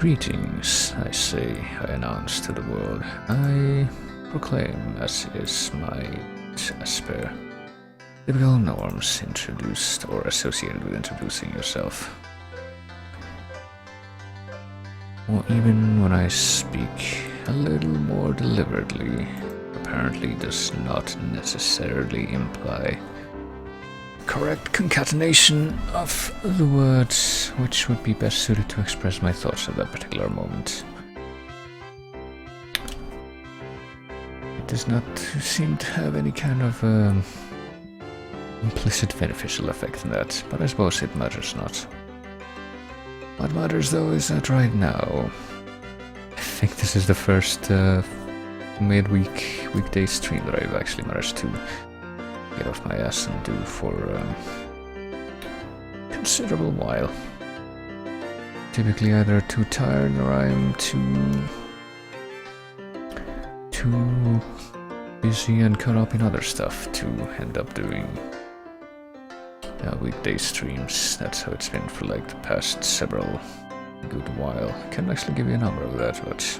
Greetings, I say, I announce to the world. I proclaim, as is my despair, typical norms introduced or associated with introducing yourself. Or even when I speak a little more deliberately, apparently does not necessarily imply correct concatenation of the words which would be best suited to express my thoughts at that particular moment. It does not seem to have any kind of implicit beneficial effect in that, but I suppose it matters not. What matters though is that right now, I think this is the first weekday stream that I've actually managed to get off my ass and do for a considerable while. Typically either too tired or I'm too busy and caught up in other stuff to end up doing weekday streams. That's how it's been for like the past several good while. I can't actually give you a number of that, but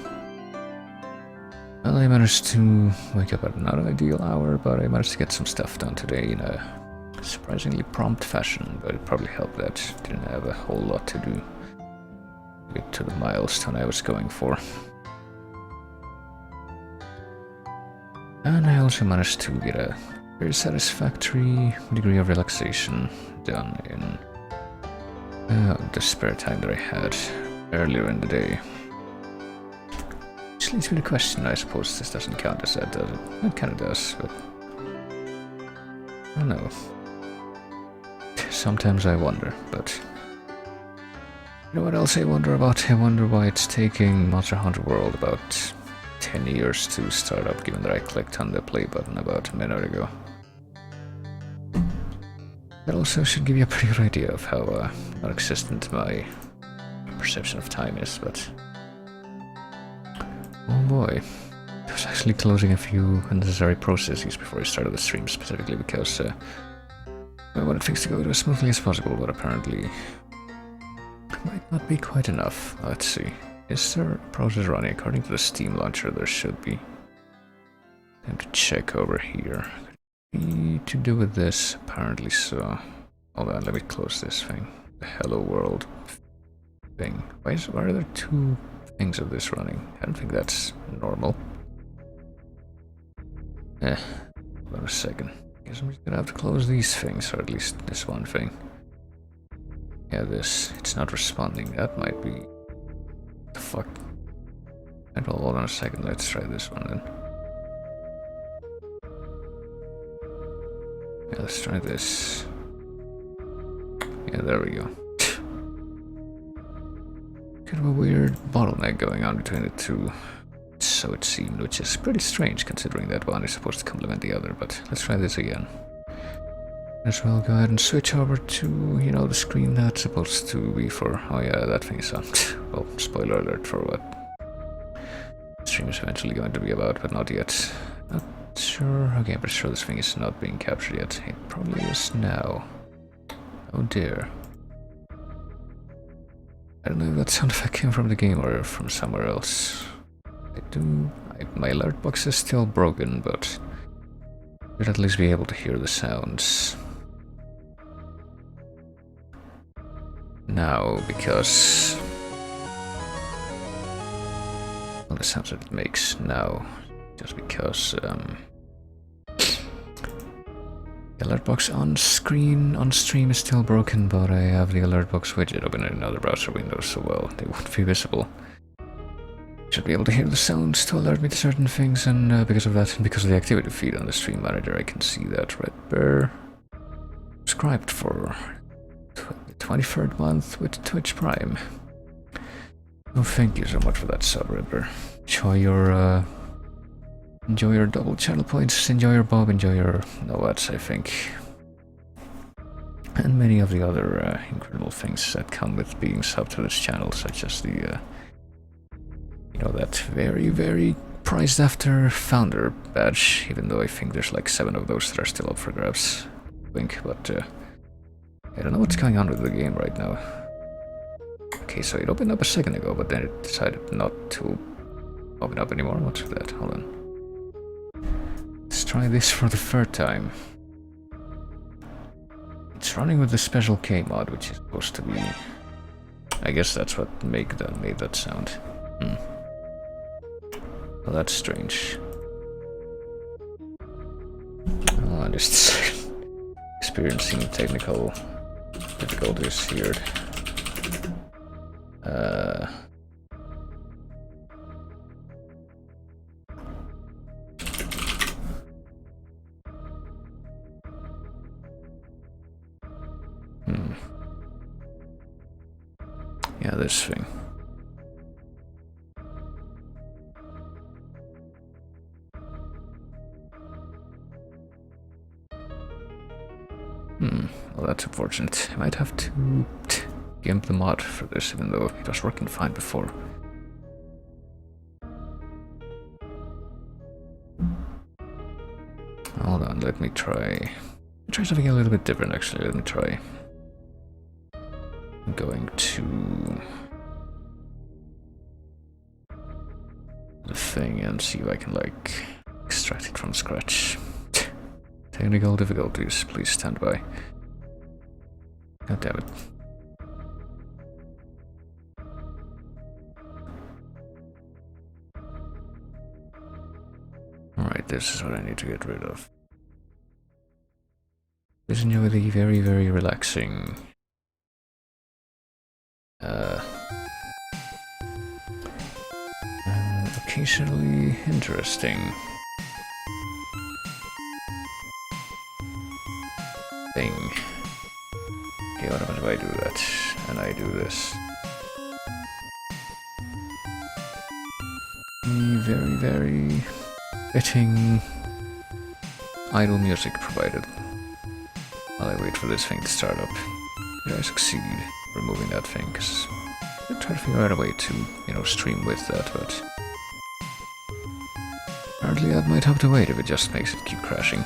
well, I managed to wake up at not an ideal hour, but I managed to get some stuff done today in a surprisingly prompt fashion, but it probably helped that I didn't have a whole lot to do to get to the milestone I was going for. And I also managed to get a very satisfactory degree of relaxation done in the spare time that I had earlier in the day. Which leads me to the question, I suppose this doesn't count as that, does it? It kind of does, but I don't know. Sometimes I wonder, but you know what else I wonder about? I wonder why it's taking Monster Hunter World about 10 years to start up, given that I clicked on the play button about a minute ago. That also should give you a pretty good idea of how non-existent my perception of time is, but oh boy, I was actually closing a few unnecessary processes before I started the stream, specifically because I wanted things to go as smoothly as possible, but apparently it might not be quite enough. Let's see. Is there a process running? According to the Steam launcher, there should be. Time to check over here. To do with this, apparently so. Hold on, let me close this thing. The Hello World thing. Why are there two things of this running? I don't think that's normal. Hold on a second. Guess I'm just gonna have to close these things, or at least this one thing. Yeah, this. It's not responding. That might be. What the fuck? Hold on a second. Let's try this one then. Yeah, let's try this. Yeah, there we go. Kind of a weird bottleneck going on between the two. So it seemed, which is pretty strange considering that one is supposed to complement the other, but let's try this again. As well go ahead and switch over to, you know, the screen that's supposed to be for, oh yeah, that thing is on. Well, spoiler alert for what the stream is eventually going to be about, but not yet. Not sure, okay, but sure this thing is not being captured yet. It probably is now. Oh dear. I don't know if that sound effect came from the game or from somewhere else. My alert box is still broken, but I should at least be able to hear the sounds now, because well, the sounds that it makes now, just because the alert box on stream is still broken, but I have the alert box widget open in another browser window, so well, they won't be visible. Should be able to hear the sounds to alert me to certain things, and because of that, and because of the activity feed on the stream manager, I can see that Red Bear subscribed for the 23rd month with Twitch Prime. Oh, thank you so much for that sub, Red Bear. Enjoy your double channel points, enjoy your Bob, enjoy your Noats, I think. And many of the other incredible things that come with being subbed to this channel, such as the you know, that very, very prized after founder badge, even though I think there's like 7 of those that are still up for grabs. I think, but I don't know what's going on with the game right now. Okay, so it opened up a second ago, but then it decided not to open up anymore. What's with that? Hold on. Let's try this for the third time. It's running with the special K mod, which is supposed to be... I guess that's what made that sound. Well, that's strange. Oh, I'm just experiencing technical difficulties here. Yeah, this thing. Well, that's unfortunate. I might have to gimp the mod for this, even though it was working fine before. Hold on, let me try something a little bit different, actually. Let me try. I'm going to the thing and see if I can, like, extract it from scratch. Technical difficulties, please stand by. God damn it. Alright, this is what I need to get rid of. Please enjoy the very, very relaxing occasionally interesting thing. Okay, what happens if I do that? And I do this. Very, very fitting idle music provided while I wait for this thing to start up. Did I succeed removing that thing? Because I'm trying to figure out a way to, you know, stream with that, but apparently that might have to wait if it just makes it keep crashing.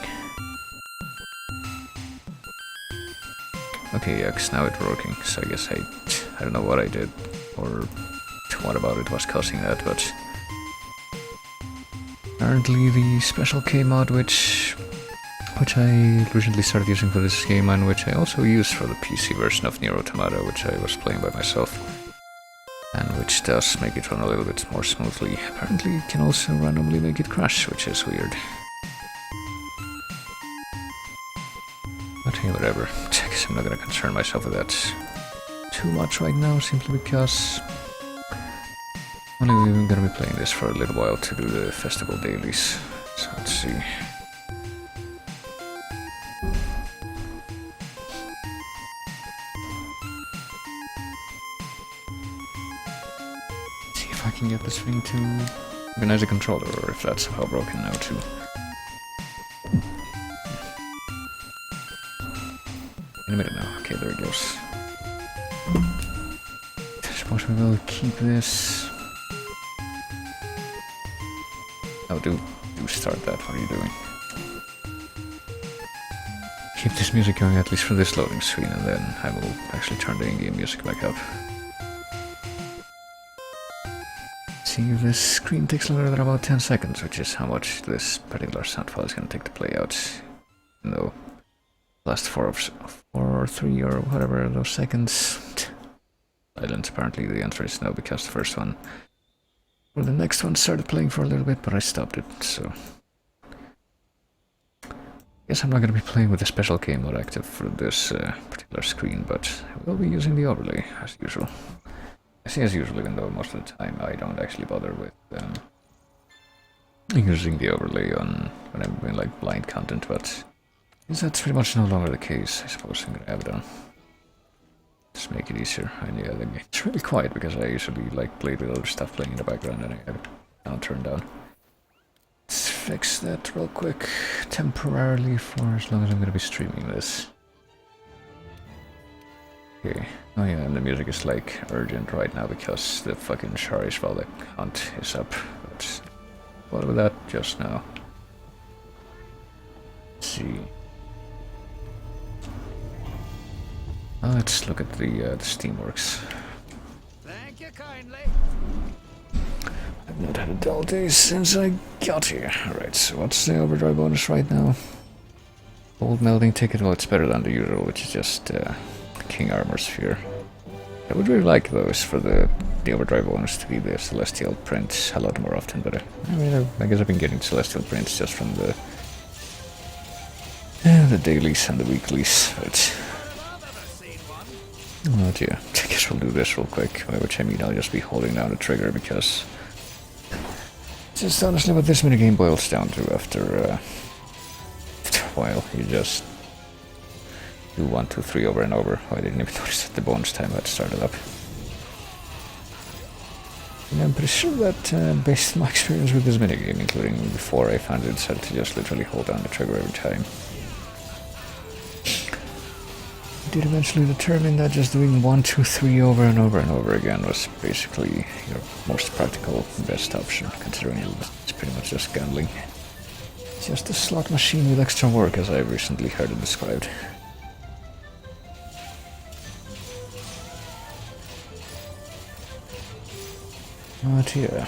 Okay, yeah, 'cause now it's working, so I guess I don't know what I did, or what about it was causing that, but apparently the special K mod, which I recently started using for this game, and which I also used for the PC version of Nier Automata, which I was playing by myself, and which does make it run a little bit more smoothly, apparently can also randomly make it crash, which is weird. But hey, whatever. I guess I'm not gonna concern myself with that too much right now, simply because I'm only gonna be playing this for a little while to do the festival dailies. So let's see. See if I can get this thing to organize a controller, or if that's somehow broken now too. In a minute now. Okay, there it goes. I suppose we will keep this. Oh, do start that. What are you doing? Keep this music going at least for this loading screen, and then I will actually turn the in-game music back up. See if this screen takes longer than about 10 seconds, which is how much this particular sound file is going to take to play out. No. Last 4 or 3 or whatever those seconds. Silence. Apparently the answer is no, because the first one or the next one started playing for a little bit, but I stopped it, so guess I'm not going to be playing with the special K mod active for this particular screen, but I will be using the overlay as usual. I say as usual, even though most of the time I don't actually bother with using the overlay on when I'm doing like blind content, but that's pretty much no longer the case. I suppose I'm gonna have it on. Just make it easier. And yeah, it's really quiet because I usually like play with other stuff playing in the background, and I have it now turned down. Let's fix that real quick, temporarily, for as long as I'm gonna be streaming this. Okay. Oh yeah, and the music is like urgent right now because the fucking Sharish Valak hunt is up. But what about that just now? Let's see. Let's look at the Steamworks. I've not had a dull day since I got here. Alright, so what's the overdrive bonus right now? Old melting ticket, well it's better than the usual, which is just King Armor Sphere. I would really like those for the overdrive bonus to be the Celestial Print a lot more often, but I mean, I guess I've been getting Celestial Prints just from the dailies and the weeklies, but... Oh dear, I guess we'll do this real quick, by which I mean I'll just be holding down the trigger because... Just honestly what this minigame boils down to after a while, you just do 1, 2, 3 over and over. Oh, I didn't even notice that the bonus time had started up. And I'm pretty sure that based on my experience with this minigame, including before, I found it set to just literally hold down the trigger every time. I did eventually determine that just doing 1, 2, 3 over and over and over again was basically your most practical, best option, considering it's pretty much just gambling. It's just a slot machine with extra work, as I've recently heard it described. Oh dear.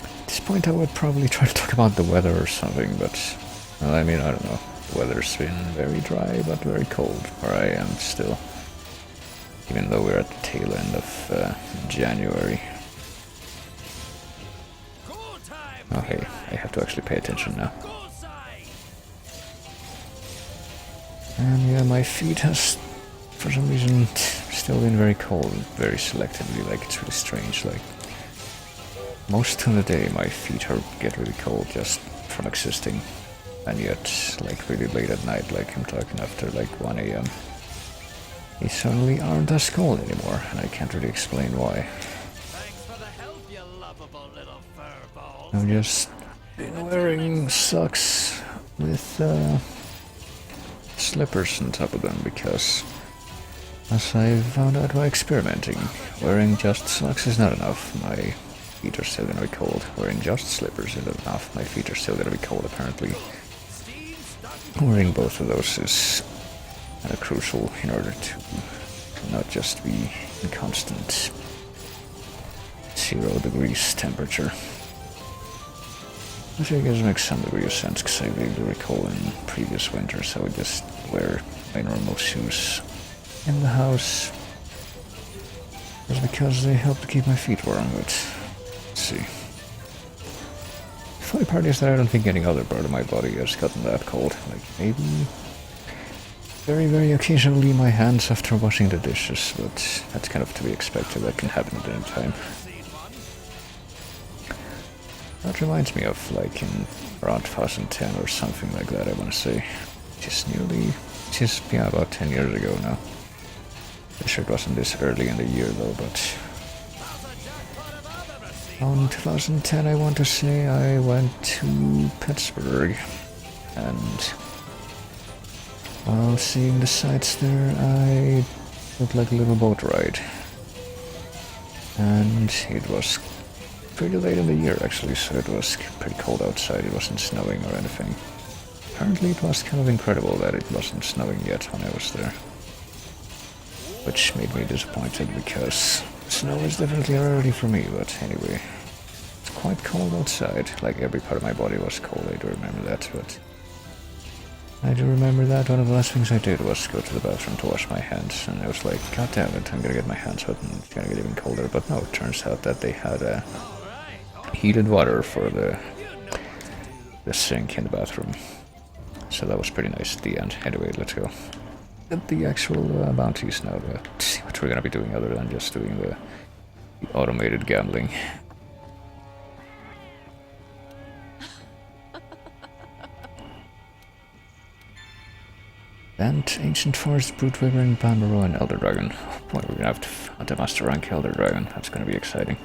At this point I would probably try to talk about the weather or something, but... Well, I mean, I don't know. The weather's been very dry, but very cold where I am still. Even though we're at the tail end of January. Oh hey, I have to actually pay attention now. And yeah, my feet has, for some reason, still been very cold, very selectively, like it's really strange, like... Most of the day my feet get really cold just from existing. And yet, like really late at night, like I'm talking after like 1 AM, they suddenly aren't as cold anymore, and I can't really explain why. Thanks for the help, you lovable little furball. I've just been wearing socks with slippers on top of them because, as I found out by experimenting, wearing just socks is not enough. My feet are still gonna be cold. Wearing just slippers isn't enough. My feet are still gonna be cold apparently. Wearing both of those is kind of crucial in order to not just be in constant 0 degrees temperature. Which I guess makes some degree of sense, because I really do recall in previous winters I would just wear my normal shoes in the house. Just because they help to keep my feet warm, but let's see. The funny part is that I don't think any other part of my body has gotten that cold. Like, maybe very, very occasionally my hands after washing the dishes, but that's kind of to be expected. That can happen at any time. That reminds me of, like, in around 2010 or something like that, I want to say. Yeah, about 10 years ago now. I'm sure it wasn't this early in the year though, but... On 2010, I want to say, I went to Pittsburgh, and while seeing the sights there, I took like a little boat ride. And it was pretty late in the year actually, so it was pretty cold outside, it wasn't snowing or anything. Apparently it was kind of incredible that it wasn't snowing yet when I was there. Which made me disappointed because snow is definitely a rarity for me, but anyway. It's quite cold outside, like every part of my body was cold, I do remember that, but... I do remember that one of the last things I did was go to the bathroom to wash my hands, and I was like, god damn it, I'm gonna get my hands wet and it's gonna get even colder, but no, it turns out that they had heated water for the sink in the bathroom. So that was pretty nice at the end. Anyway, let's go at the actual bounties now, to see what we're gonna be doing other than just doing the automated gambling. And Ancient Forest, Brute Wyvern, Banbaro, and Elder Dragon. Oh boy, we're gonna have to hunt a Master Rank Elder Dragon. That's gonna be exciting.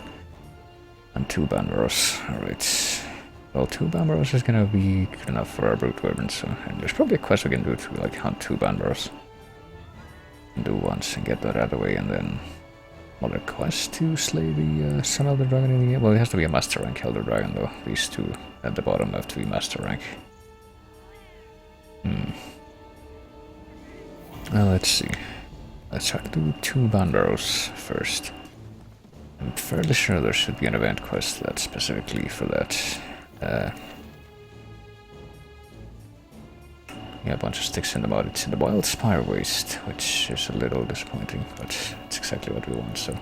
And 2 Banbaros. Alright. Well, 2 Banbaros is gonna be good enough for our Brute Wyvern, so and there's probably a quest we can do to like hunt 2 Banbaros. And do once and get that out of the way, and then another quest to slay the some Elder Dragon in the game. Well, it has to be a Master Rank Elder Dragon though. These 2 at the bottom have to be Master Rank. Well, let's see. Let's try to do 2 Banbaros first. fairly sure there should be an event quest that's specifically for that. Yeah, a bunch of sticks in the mud. It's in the wild spire waste, which is a little disappointing, but it's exactly what we want, so.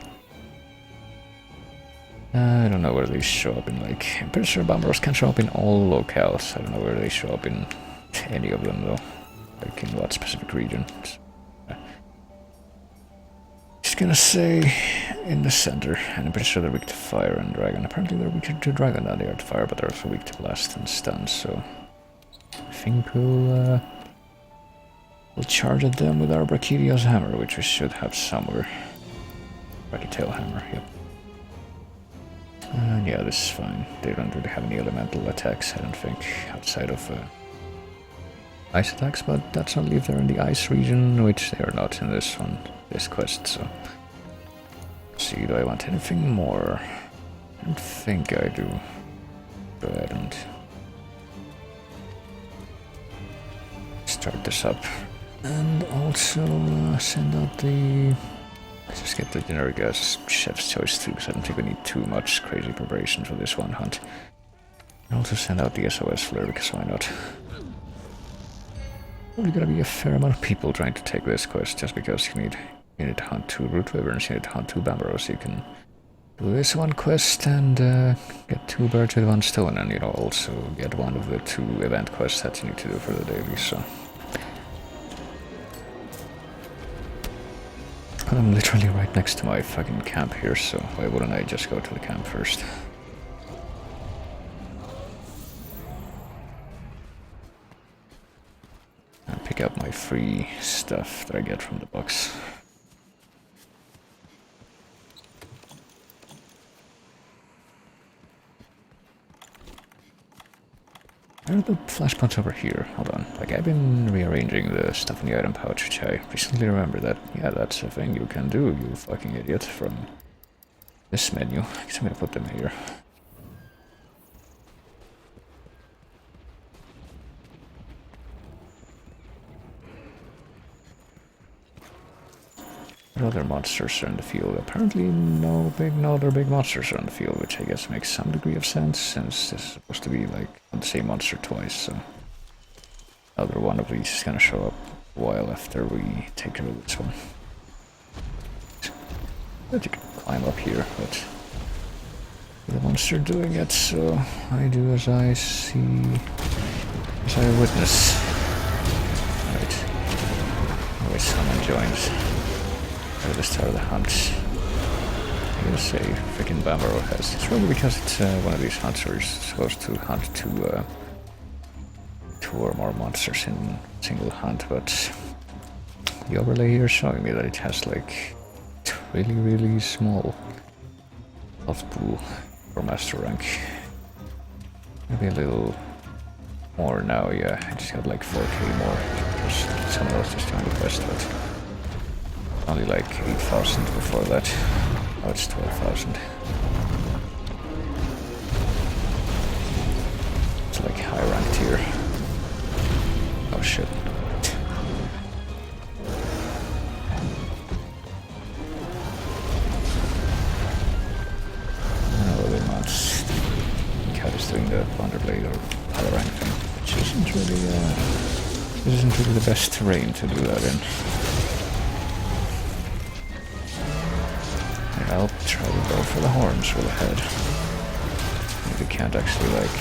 I don't know where they show up in, like, I'm pretty sure Bambaros can show up in all locales. I don't know where they show up in any of them, though. Like, in what specific region. Just gonna say in the center, and I'm pretty sure they're weak to fire and dragon. Apparently they're weaker to dragon than they are to fire, but they're also weak to blast and stun, so I think we'll charge at them with our Brachydio's hammer, which we should have somewhere. Brachytail hammer, yep. And yeah, this is fine. They don't really have any elemental attacks, I don't think, outside of ice attacks, but that's only if they're in the ice region, which they are not in this one, this quest, so. Let's see, do I want anything more? I don't think I do. Go ahead and start this up. And also send out the... Let's just get the generic chef's choice too, because I don't think we need too much crazy preparation for this one hunt. And also send out the SOS flare, because why not? Probably gonna be a fair amount of people trying to take this quest, just because you need to hunt 2 root wyverns, you need to hunt 2 Bambaros, you can do this one quest and get 2 birds with 1 stone, and you know, also get one of the 2 event quests that you need to do for the daily, so. I'm literally right next to my fucking camp here, so why wouldn't I just go to the camp first? And pick up my free stuff that I get from the box. Where are the flashpoints over here? Hold on. Like, I've been rearranging the stuff in the item pouch, which I recently remembered that, yeah, that's a thing you can do, you fucking idiot, from this menu. I guess I'm gonna put them here. What other monsters are in the field? Apparently no other big monsters are in the field, which I guess makes some degree of sense, since this is supposed to be like the same monster twice, so another one of these is gonna show up a while after we take care of this one. But you can climb up here, but the monster doing it, so I do as I see, as I witness. Right. Always someone joins. At the start of the hunt. I'm gonna say freaking Bambaro has. It's probably because it's one of these hunts where you're supposed to hunt 2 or more monsters in a single hunt, but the overlay here is showing me that it has like really small health pool for master rank. Maybe a little more now, yeah. I just got like 4k more because someone else just joined the quest, but only like 8,000 before that. Now it's 12,000. It's like high ranked here. Oh shit. No, they're not. Cat is doing the Thunderblade or high rank thing, which isn't really this isn't really the best terrain to do that in. I'll try to go for the horns with the head. Maybe can't actually like...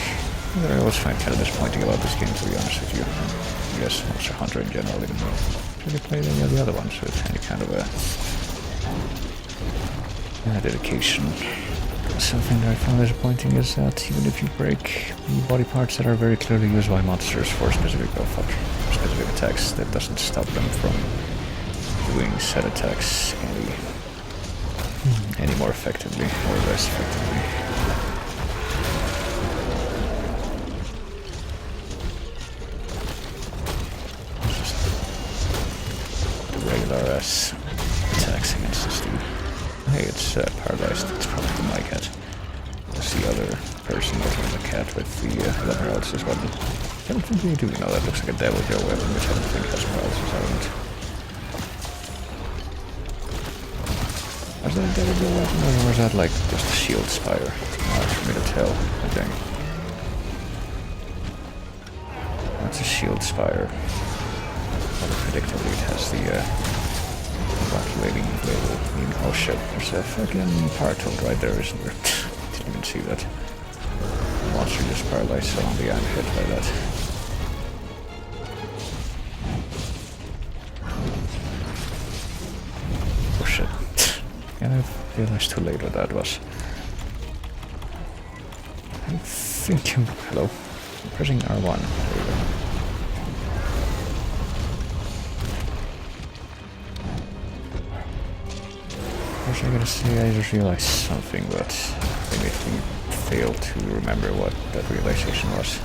I always find kind of disappointing about this game, to be honest with you. I guess Monster Hunter in general, even though I really played any of the other ones with any kind of a dedication. Something that I found disappointing is that even if you break the body parts that are very clearly used by monsters for specific attacks, that doesn't stop them from doing set attacks any more effectively or less effectively. Just the regular ass attacks against this dude. Hey, it's paralyzed. It's probably the my cat. It's the other person looking at the cat with the paralysis weapon. I don't think you do, you know, that looks like a devil joe weapon, which I don't think has paralysis element. As that a weapon or was that like just a shield spire? Hard for me to tell, I think. That's a shield spire. Well, predictably it has the evacuating label. Oh shit, there's a fucking paratoad right there, isn't there? Didn't even see that. The monster just paralyzed, so I'm being hit by that. Oh shit. Yeah, I realized too late what that was. I think I'm... Hello? I'm pressing R1. There we go. I gotta say, I just realized something, but I made me fail to remember what that realization was.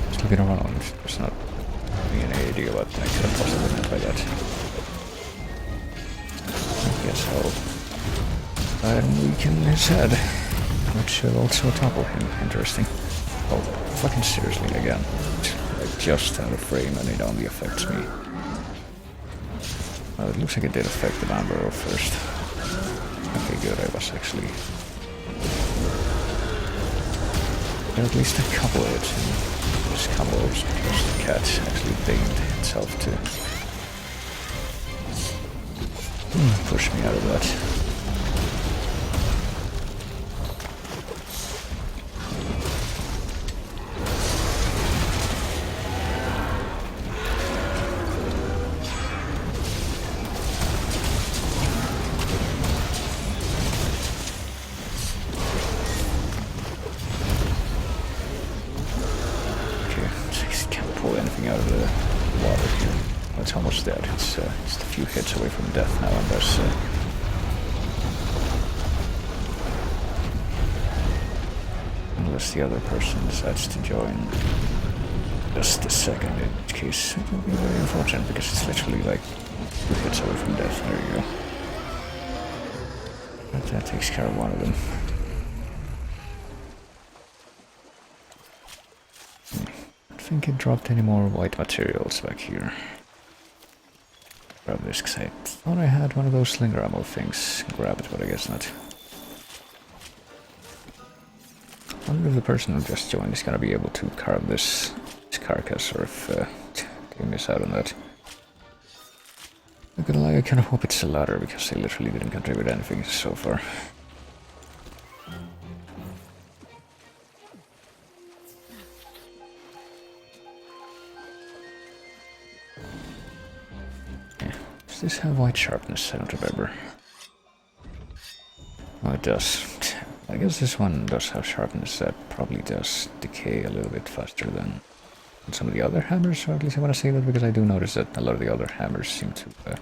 Just looking around, there's not really any idea what I could have possibly meant by that. I guess I'll weaken his head, which should also topple him. Interesting. Oh, fucking seriously again. Like just out of frame and it only affects me. Well, it looks like it did affect the Bambaro first. Okay, good, I was actually... There are at least a couple of hits in this combo because the cat actually banged itself to push me out of that. Out of the water here. Oh, it's almost dead. It's just a few hits away from death now, unless the other person decides to join just a second, in which case it will be very unfortunate because it's literally like 2 hits away from death. There you go. But that takes care of one of them. I don't think it dropped any more white materials back here. Grab this because I thought I had one of those slinger ammo things. Grab it, but I guess not. I wonder if the person who just joined is gonna be able to carve this carcass, or if they miss out on that. Not gonna lie, I kind of hope it's the latter because they literally didn't contribute anything so far. Does this have white sharpness? I don't remember. Oh, it does. I guess this one does have sharpness that probably does decay a little bit faster than some of the other hammers, or at least I want to say that because I do notice that a lot of the other hammers seem to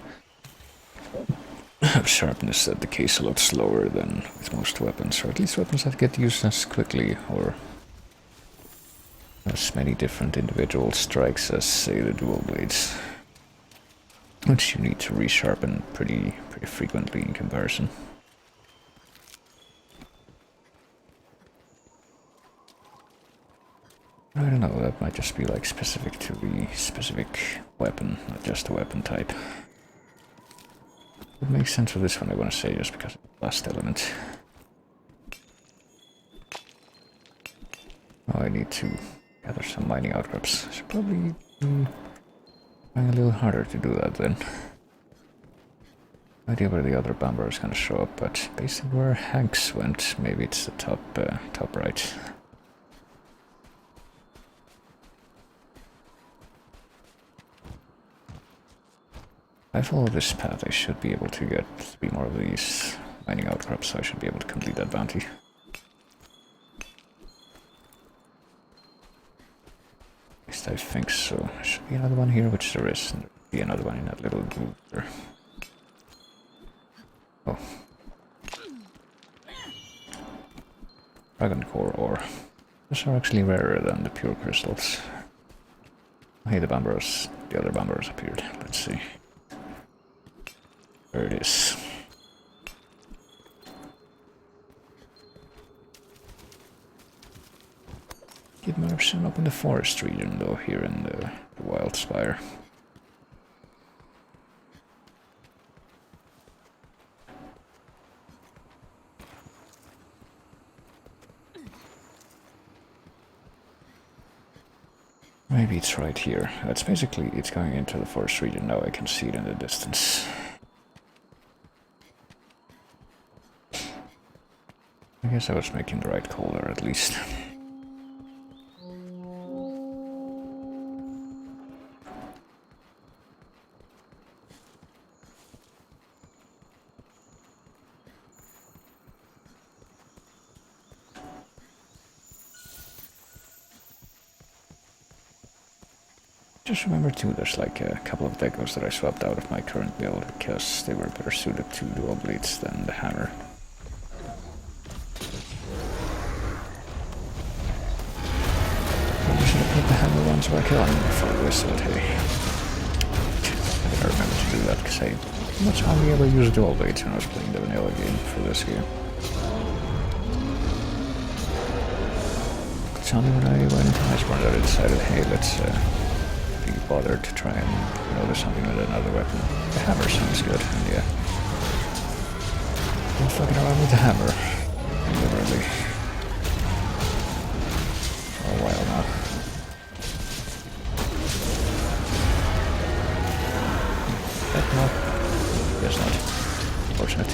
have sharpness that decays a lot slower than with most weapons, or at least weapons that get used as quickly or as many different individual strikes as, say, the dual blades, which you need to resharpen pretty frequently in comparison. I don't know, that might just be like specific to the specific weapon, not just the weapon type. It makes sense for this one, I want to say, just because of the last element. Oh, I need to gather some mining outcrops. I should probably be trying a little harder to do that then. No idea where the other bomber is going to show up, but based on where Hanks went, maybe it's the top right. If I follow this path, I should be able to get 3 more of these mining outcrops, so I should be able to complete that bounty. At least I think so. There should be another one here, which there is, and there will be another one in that little group there. Oh. Dragon core ore. Those are actually rarer than the pure crystals. Hey, the other bomberos appeared. Let's see. There it is. Get keep my option up in the forest region though, here in the Wildspire. Maybe it's right here. That's basically, it's going into the forest region now. I can see it in the distance. I guess I was making the right call there at least. Just remember too, there's like a couple of decos that I swapped out of my current build because they were better suited to dual blades than the hammer. I should have put the hammer ones back on for this, but hey. I think I remember to do that because I much hardly ever used dual blades when I was playing the vanilla game for this game. It's only when I went into Iceborne that I decided, hey, let's be bothered to try and do something with another weapon. The hammer sounds good, and yeah. I'm fucking around with the hammer. Literally. For a while now. Heck no. Guess not. Unfortunate.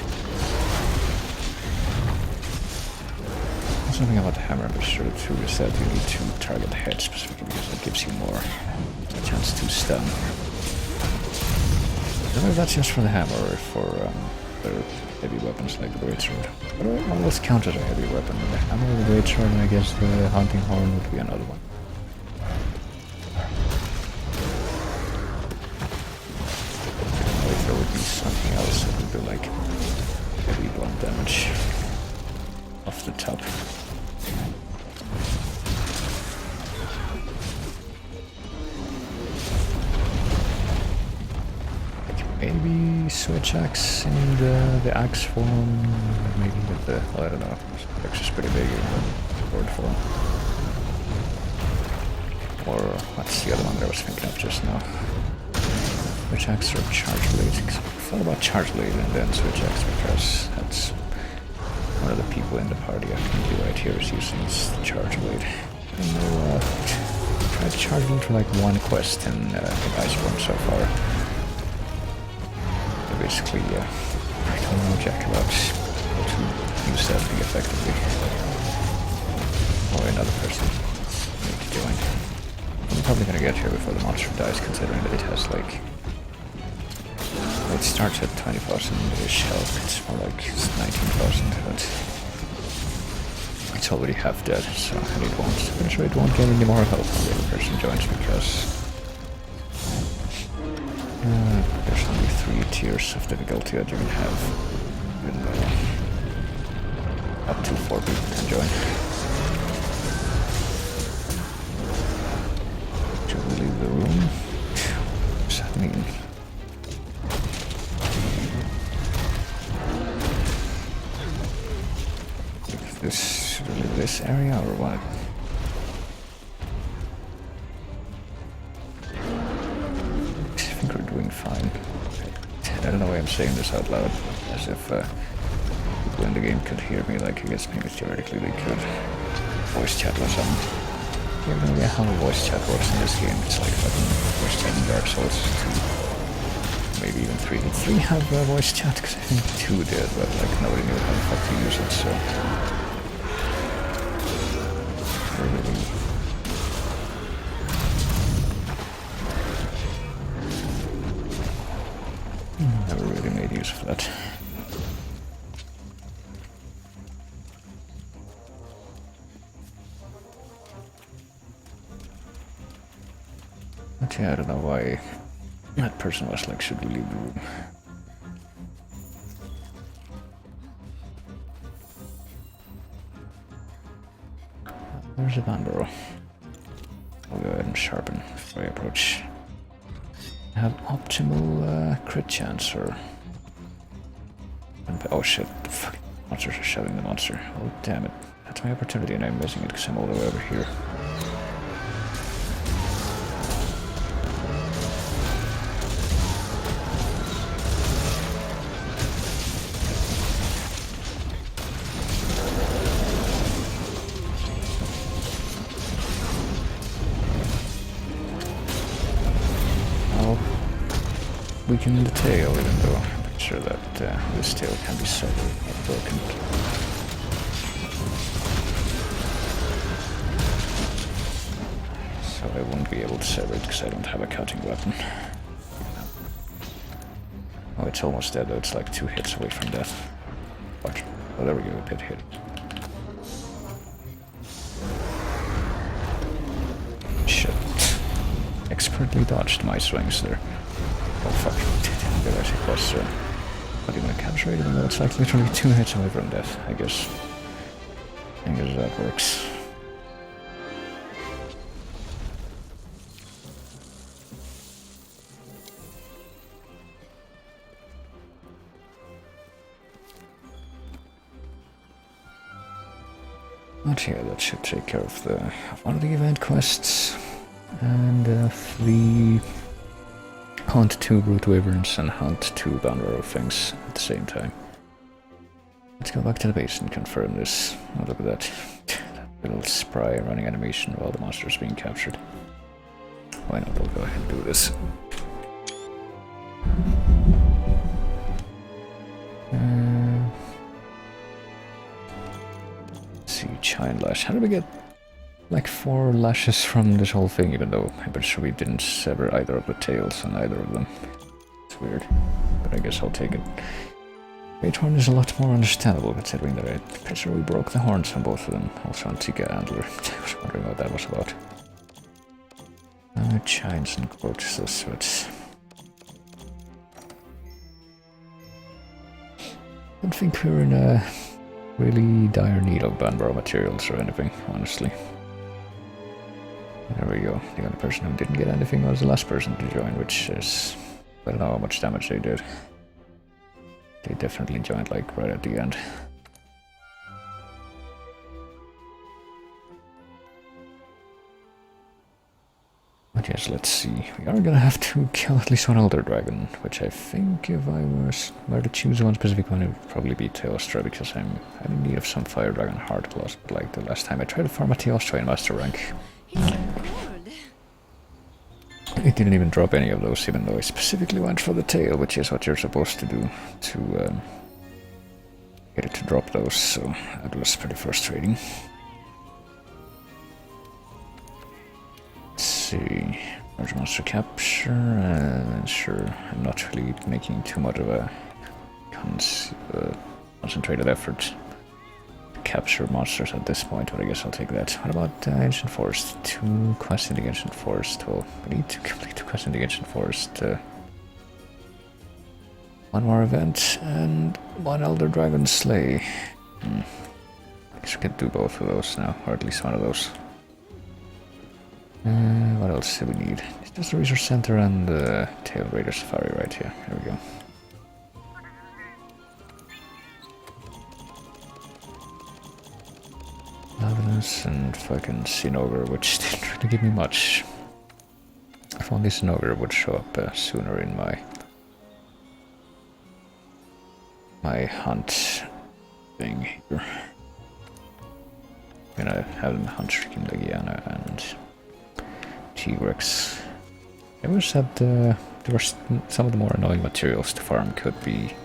Something about the hammer, but sure too is that you need to target the head specifically because it gives you more a chance to stun. I don't know if that's just for the hammer or for other heavy weapons like the greatsword. But it almost counts as a heavy weapon. The hammer or the greatsword, and I guess the hunting horn would be another one. If there would be something else that would do like heavy blunt damage off the top. Maybe switch axe in the axe form, maybe with the, well, I don't know, axe is pretty big in the sword form. Or what's the other one that I was thinking of just now? Switch axe or charge blade? I thought about charge blade and then switch axe because that's one of the people in the party I can do right here is using this charge blade. I know, tried charging for like one quest in Iceborne so far. Basically, I don't know jack about how to use that thing effectively. Or another person need to join. I'm probably gonna get here before the monster dies, considering that it has like... It starts at 20,000-ish health, it's more like 19,000, but... It's already half dead, so and it won't. I'm pretty sure it won't gain any more health when the other person joins because... there's only 3 tiers of difficulty that you can have, and up to 4 people can join. Should we leave the room? What does that mean? Should we leave this area or what? Fine. I don't know why I'm saying this out loud, as if people in the game could hear me, like I guess maybe theoretically they could voice chat or something. I have no idea how voice chat works in this game. It's like fucking voice chat in Dark Souls 2, maybe even 3. Did 3 have voice chat? Because I think 2 did, but like nobody knew how the fuck to use it, so... Really... Never really made use of that. But yeah, I don't know why that person was like, should we leave the room? There's a gun barrel. I'll go ahead and sharpen before I approach. Have optimal crit chance or... Oh shit, the fucking monsters are shoving the monster. Oh damn it. That's my opportunity and I'm missing it because I'm all the way over here. weakening the tail, even though I'm pretty sure that this tail can be severed or broken. So I won't be able to sever it because I don't have a cutting weapon. Oh, it's almost dead though, it's like 2 hits away from death. Fuck. Oh, there we go, a bit hit. Shit. Expertly dodged my swings there. Oh fuck. I realize it was not even a capture rate, even though it's like literally 2 hits away from death, I guess. I guess that works. But yeah, that should take care of one of the event quests. And the hunt 2 brute wyverns and hunt 2 boundary things at the same time. Let's go back to the base and confirm this. Oh, look at that. That little spry running animation while the monster is being captured. Why not? I'll go ahead and do this. See, giant lash. How did we get like 4 lashes from this whole thing, even though I'm pretty sure we didn't sever either of the tails on either of them? It's weird, but I guess I'll take it. Great horn is a lot more understandable considering that I'm pretty sure we broke the horns on both of them. Also on Tika Antler. I was wondering what that was about. Giants and corpses, so it's... I don't think we're in a really dire need of Banbaro materials or anything, honestly. There we go. The only person who didn't get anything was the last person to join, which is... I don't know how much damage they did. They definitely joined like right at the end. But yes, let's see. We are gonna have to kill at least one Elder Dragon, which I think if I were to choose one specific one, it would probably be Teostra, because I'm in need of some Fire Dragon Heart Claws. But like the last time I tried to farm a Teostra in Master Rank, it didn't even drop any of those, even though I specifically went for the tail, which is what you're supposed to do to get it to drop those, so that was pretty frustrating. Let's see, large monster capture, sure, I'm not really making too much of a concentrated effort to capture monsters at this point, but I guess I'll take that. What about Ancient Forest? 2 quests in the Ancient Forest. Well, we need to complete 2 quests in the Ancient Forest. 1 more event and 1 Elder Dragon Slay. I guess we could do both of those now, or at least one of those. What else do we need? It's just the Research Center and the Tail Raider Safari right here. There we go. Lavinus and fucking Sinogre, which didn't really give me much. If only Sinogre would show up sooner in my hunt thing here. I'm gonna have them hunt Shrieking Legiana and T-Rex. I wish that there were some of the more annoying materials to farm could be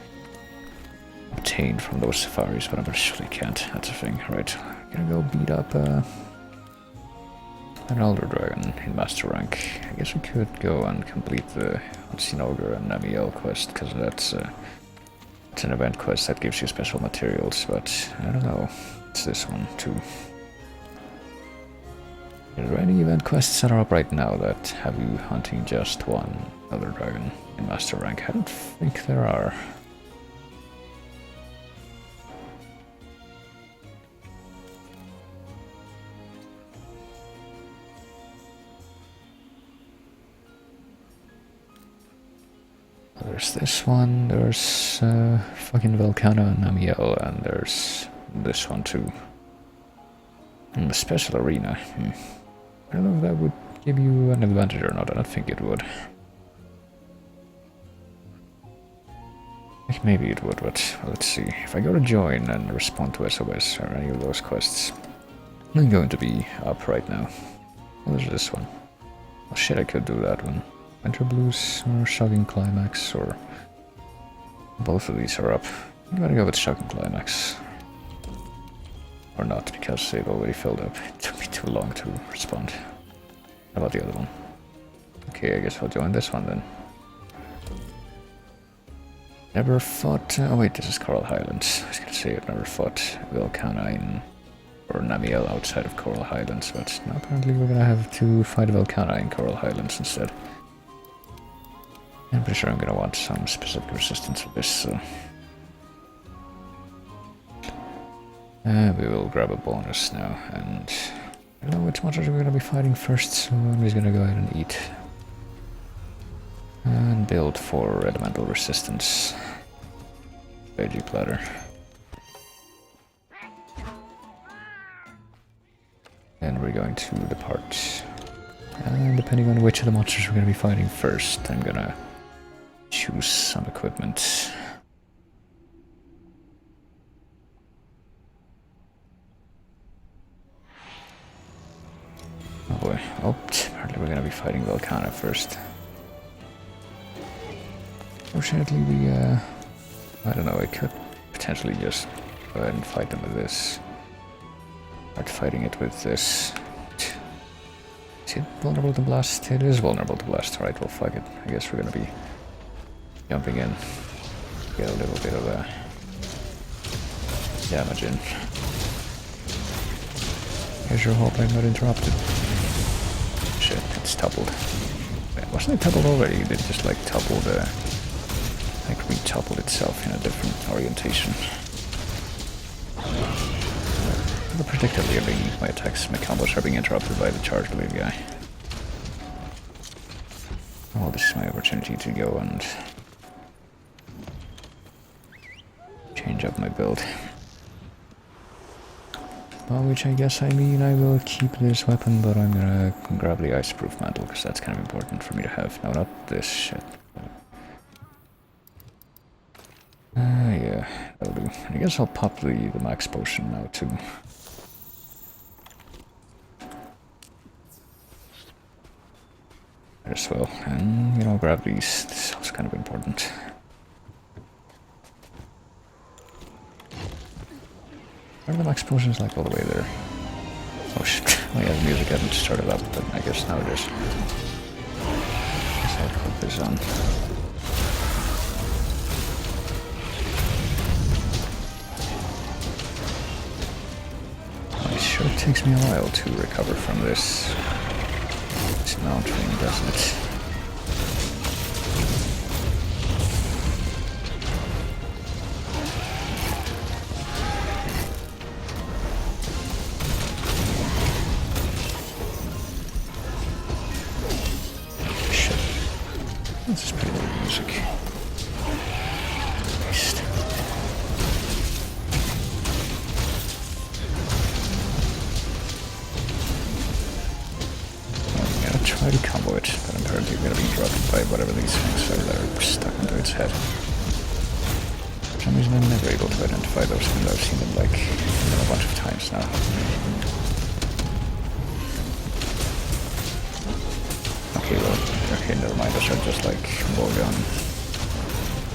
obtained from those safaris, but unfortunately can't. That's a thing. Right, gonna go beat up an Elder Dragon in Master Rank. I guess we could go and complete the Sinogre and Namiel quest, because that's it's an event quest that gives you special materials, but I don't know. It's this one too. Are there any event quests that are up right now that have you hunting just 1 Elder Dragon in Master Rank? I don't think there are. There's this one, there's fucking Volcano and Namiel, and there's this one too. The Special Arena. I don't know if that would give you an advantage or not. I don't think it would. Like maybe it would, but let's see. If I go to join and respond to SOS or any of those quests, I'm going to be up right now. Well, there's this one. Oh shit, I could do that one. Winter Blues or Shocking Climax, or both of these are up. I'm gonna go with Shocking Climax. Or not, because they've already filled up. It took me too long to respond. How about the other one? Okay, I guess I'll join this one then. Never fought... oh wait, this is Coral Highlands. I was gonna say I've never fought Volcana or Namiel outside of Coral Highlands, but now apparently we're gonna have to fight Volcana in Coral Highlands instead. I'm pretty sure I'm gonna want some specific resistance for this, so... we will grab a bonus now, and... I don't know which monsters we're gonna be fighting first, so I'm just gonna go ahead and eat. And build for elemental resistance. Veggie platter. And we're going to depart. And depending on which of the monsters we're gonna be fighting first, I'm gonna choose some equipment. Oh boy. Oh, apparently we're gonna be fighting Volcana first. Fortunately, we, I don't know, I could potentially just go ahead and fight them with this. Start fighting it with this. Is it vulnerable to blast? It is vulnerable to blast. Alright, well, fuck it. I guess we're gonna be jumping in. Get a little bit of damage in. I sure hope I'm not interrupted. Shit, it's toppled. Wasn't it toppled already? It just like toppled, like re-toppled itself in a different orientation. Predictably, my attacks, my combos are being interrupted by the charge blade guy. Oh, this is my opportunity to go and change up my build. By which I guess I mean I will keep this weapon, but I'm gonna grab the ice-proof mantle, because that's kind of important for me to have. No, not this shit. Yeah, that'll do. I guess I'll pop the max potion now, too. Might as well. And, you know, grab these. This is also kind of important. Are the max potions like all the way there? Oh shit. Oh yeah, the music hasn't started up, but I guess now it is. Guess I'll put this on. It sure takes me a while to recover from this mount thing, doesn't it? Shit. Let's just play a little music. Christ. Try to combo it, but apparently we're gonna be interrupted by whatever these things are that are stuck into its head. For some reason I'm never able to identify those things. I've seen them like a bunch of times now. Okay, well, okay, never mind, those are just like ball gun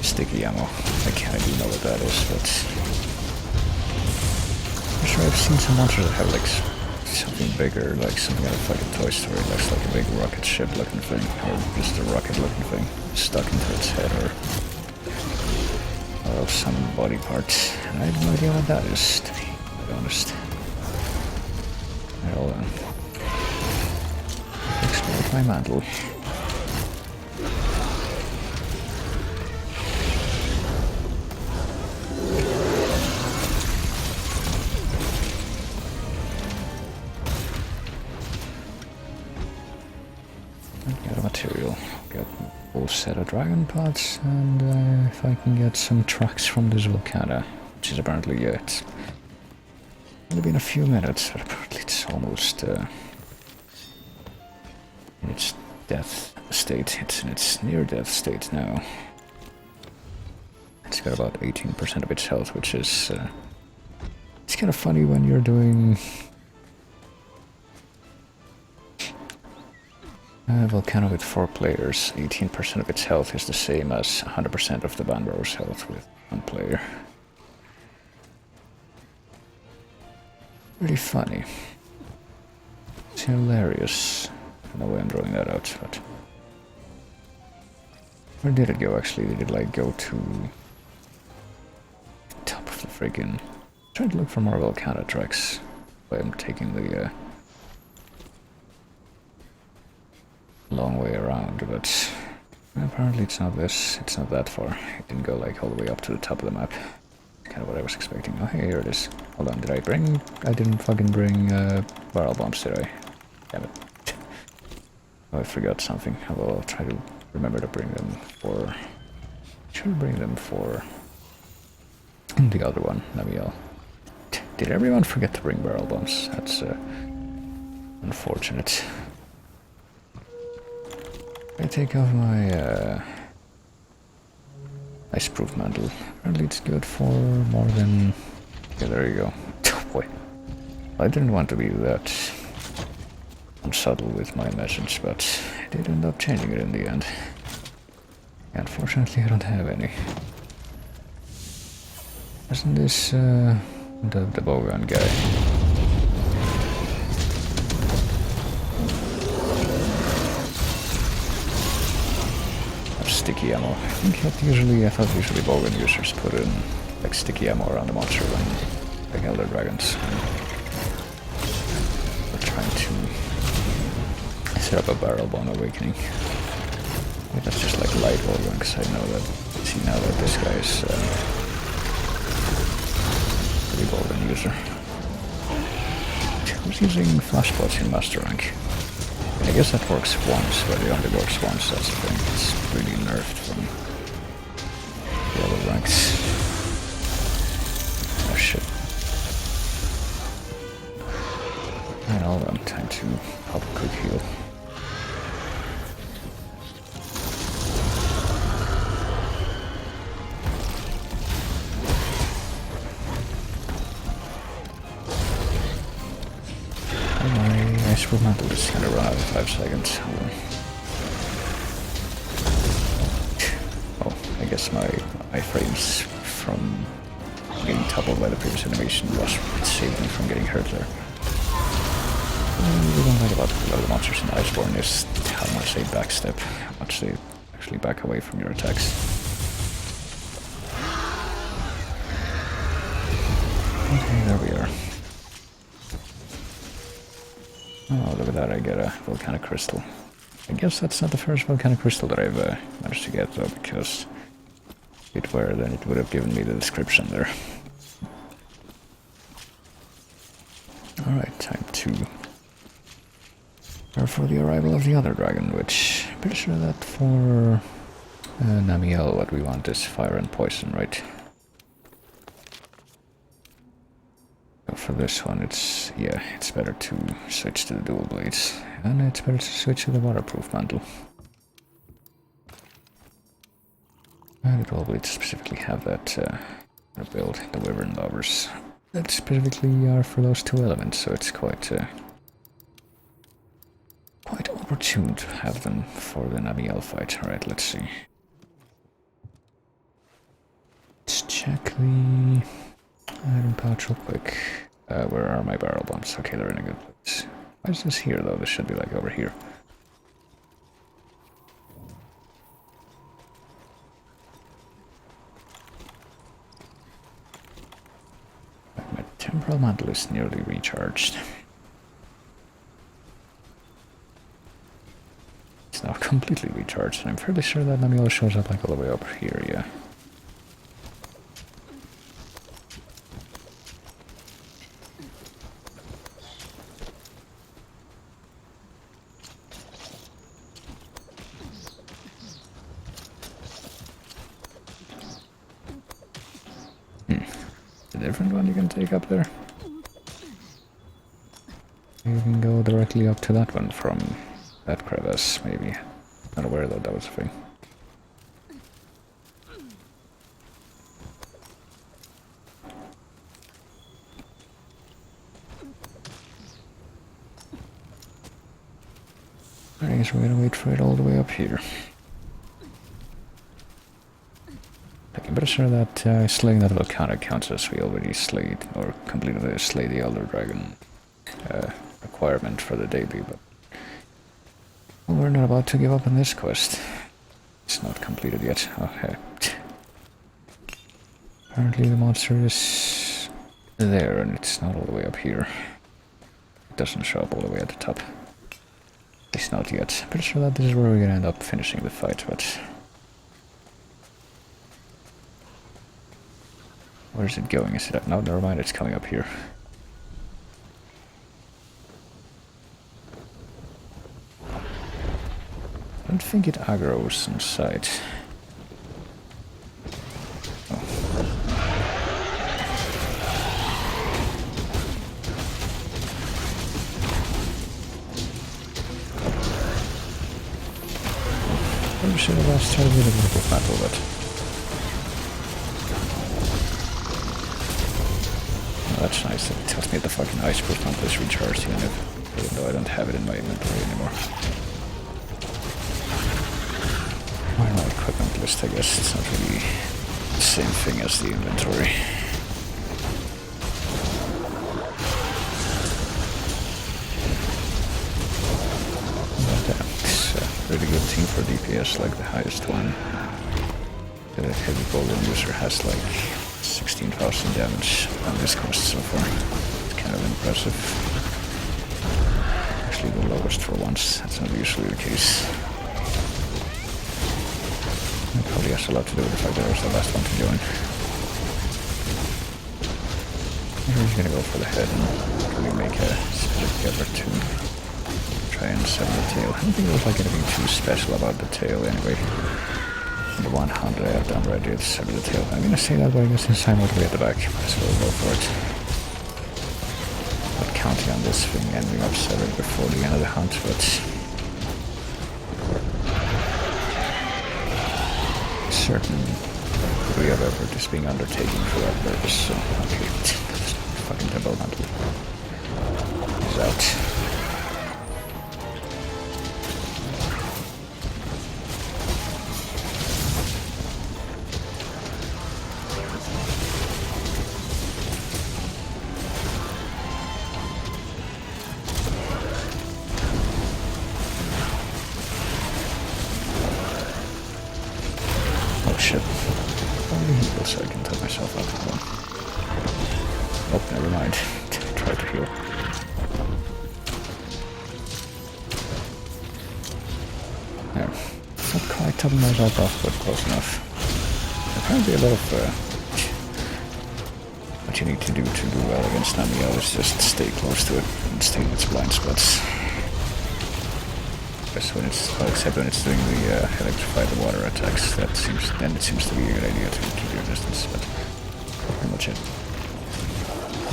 sticky ammo. I kind of do know what that is, but I'm sure I've seen some monsters that have like something bigger, like something out of fucking Toy Story, looks like a big rocket ship looking thing, or just a rocket looking thing stuck into its head, or some body parts. And I have no idea what that is, to be quite honest. Alright, hold on. Explode my mantle. Get a full set of dragon pots, and if I can get some trucks from this Volcana, which is apparently it's only been a few minutes, but apparently it's almost in its death state. It's in its near-death state now. It's got about 18% of its health, which is it's kind of funny when you're doing Volcano with 4 players, 18% of its health is the same as 100% of the Banbarrow's health with 1 player. Pretty funny. It's hilarious. I don't know why I'm drawing that out, but... Where did it go actually? Did it like go to... the top of the friggin... Trying to look for more volcano tracks. But I'm taking the long way around, but apparently it's not this, it's not that far. It didn't go like all the way up to the top of the map. Kind of what I was expecting. Oh, hey, here it is. Hold on, did I bring... I didn't fucking bring barrel bombs, did I? Damn it. Oh, I forgot something. I'll try to remember to bring them for... Should bring them for... the other one, Namiel. Did everyone forget to bring barrel bombs? That's unfortunate. I take off my ice-proof mantle. Apparently it's good for more than... Yeah, there you go. Oh boy. I didn't want to be that unsubtle with my message, but I did end up changing it in the end. Unfortunately, I don't have any. Isn't this the bowgun guy? Sticky ammo. I thought usually bowgun users put in like sticky ammo around the monster when like Elder Dragons. We're trying to set up a barrel bomb awakening. Maybe that's just like light bowgun, because I know that see now that this guy is pretty bowgun user. Who's using flashpots in Master Rank? I guess that works once, but it only works once, that's the thing. It's really nerfed from the other ranks. Oh shit. And hold on, time to pop a quick heal. My mantle is gonna run out in 5 seconds. Oh, I guess my iframes from getting toppled by the previous animation was what saved me from getting hurt there. What I don't like about a lot of the monsters in Iceborne is how much they backstep, how much they actually back away from your attacks. Okay, there we are. Oh, look at that, I get a volcanic crystal. I guess that's not the first volcanic crystal that I've managed to get, though, because if it were, then it would have given me the description there. Alright, time to prepare for the arrival of the other dragon, which I'm pretty sure that for Namiel what we want is fire and poison, right? For this one, it's better to switch to the dual blades, and it's better to switch to the waterproof mantle. And the dual blades specifically have that build, the Wyvern Lovers, that specifically are for those 2 elements, so it's quite opportune to have them for the Namiel fight. Alright, let's see. Let's check the item pouch real quick. Where are my barrel bombs? Okay, they're in a good place. Why is this here, though? This should be, like, over here. My temporal mantle is nearly recharged. It's now completely recharged, and I'm fairly sure that Namiel shows up, like, all the way up here, yeah. Different one you can take up there. You can go directly up to that one from that crevice, maybe. Not aware that that was a thing. Very guess we're gonna wait for it all the way up here. I'm pretty sure that slaying that volcano counts as we already slayed or completed the slay the elder dragon requirement for the daily, but we're not about to give up on this quest. It's not completed yet. Okay. Apparently the monster is there and it's not all the way up here. It doesn't show up all the way at the top. At least not yet. Pretty sure that this is where we're gonna end up finishing the fight, but... where is it going? Is it up? No, never mind, it's coming up here. I don't think it aggroes in sight. Oh. Maybe should have asked her a little bit of battle, but... oh, that's nice, that tells me that the fucking Iceborne pump is recharged even though I don't have it in my inventory anymore. Or my equipment list, I guess. It's not really the same thing as the inventory. But it's a really good team for DPS, like the highest one. The heavy golem user has like 16,000 damage on this quest so far. It's kind of impressive. Actually the lowest for once, that's not usually the case. It probably has a lot to do with the fact that I was the last one to join. Maybe he's gonna go for the head and really make a specific effort to try and sever the tail. I don't think there was like anything too special about the tail anyway. The 100 I have done already to sever the tail. I'm gonna say that, but I guess since I'm all the way at the back, might as well go for it. Not counting on this thing ending up severed before the end of the hunt, but... certain degree of effort is being undertaken for that purpose, so okay, fucking double hunt. He's out. Shit. Only heal so I can top myself up. Oh, never mind. Try to heal. There. Not quite topping myself off, but close enough. Apparently a lot of what you need to do well against Namio is just stay close to it and stay in its blind spots. When it's, well, except when it's doing the electrify the water attacks, then it seems to be a good idea to keep your distance, but pretty much it.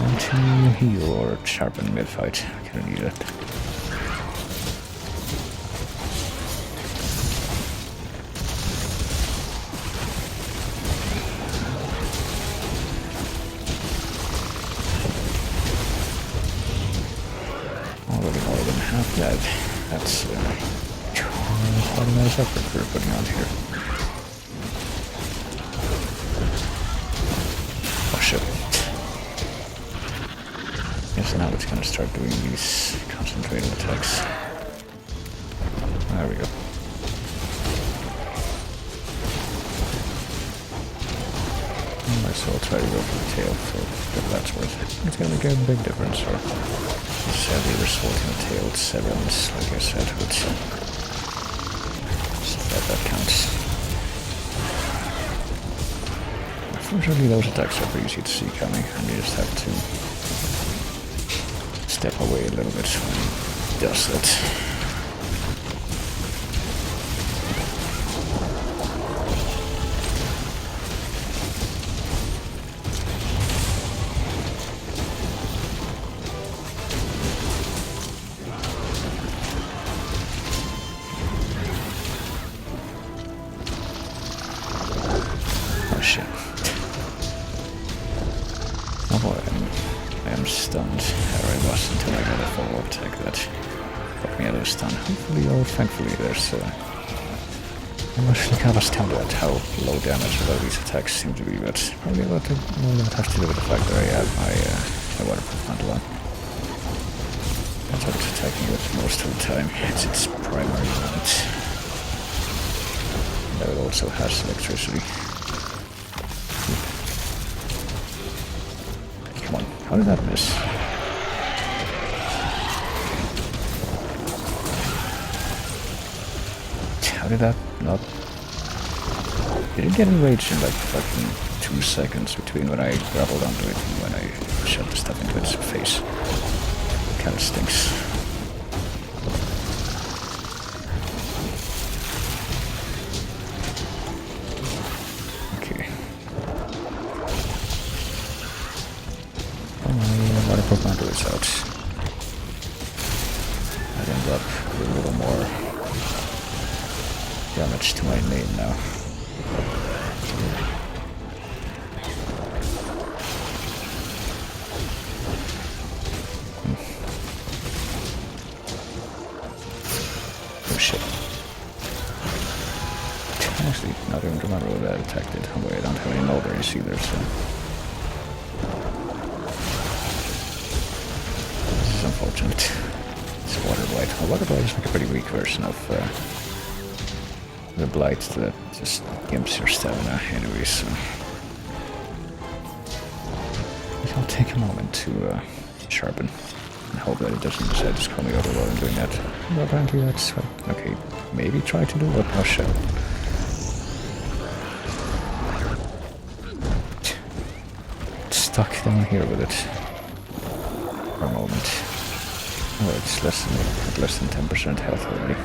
And to heal or sharpen mid-fight, I kinda need it. Already more than half dead. That's quite a nice effort we're putting on here. Oh shit. Yes, now it's gonna start doing these concentrated attacks. There we go. Might as well try to go for the tail, so if that's worth it. It's gonna make a big difference, or sadly we're sorting the tail severance, like I said, but that counts. Unfortunately those attacks are pretty easy to see coming, and you just have to step away a little bit when he does that. Oh shit. Oh boy, I am stunned. There I was until I got a follow-up attack that got me others done. Hopefully or thankfully there's I'm actually kind of astounded at how low damage a lot of these attacks seem to be, but probably a lot of that has to do with the fact that I have my waterproof mantle on. That's what it's attacking with most of the time. It's its primary movement. Though it also has electricity. Come on, how did that miss? How did that not... Did it get enraged in like fucking 2 seconds between when I grappled onto it and when I shoved the stuff into its face? Kinda stinks. Okay. Oh, my waterproof mantle is out. I'd end up with a little more damage to my name now. Oh shit. Actually, not even remember what that attack did. Oh wait, I don't have any null rays either, so... This is unfortunate. It's water blight. Well, water blight is like a pretty weak version of the blight that just gimps your stamina anyway, so... I'll take a moment to sharpen and hope that it doesn't decide to scroll me over while I'm doing that. Well, apparently that's what... Okay, maybe try to do what I shall. Stuck down here with it for a moment. Oh, it's less than 10% health already.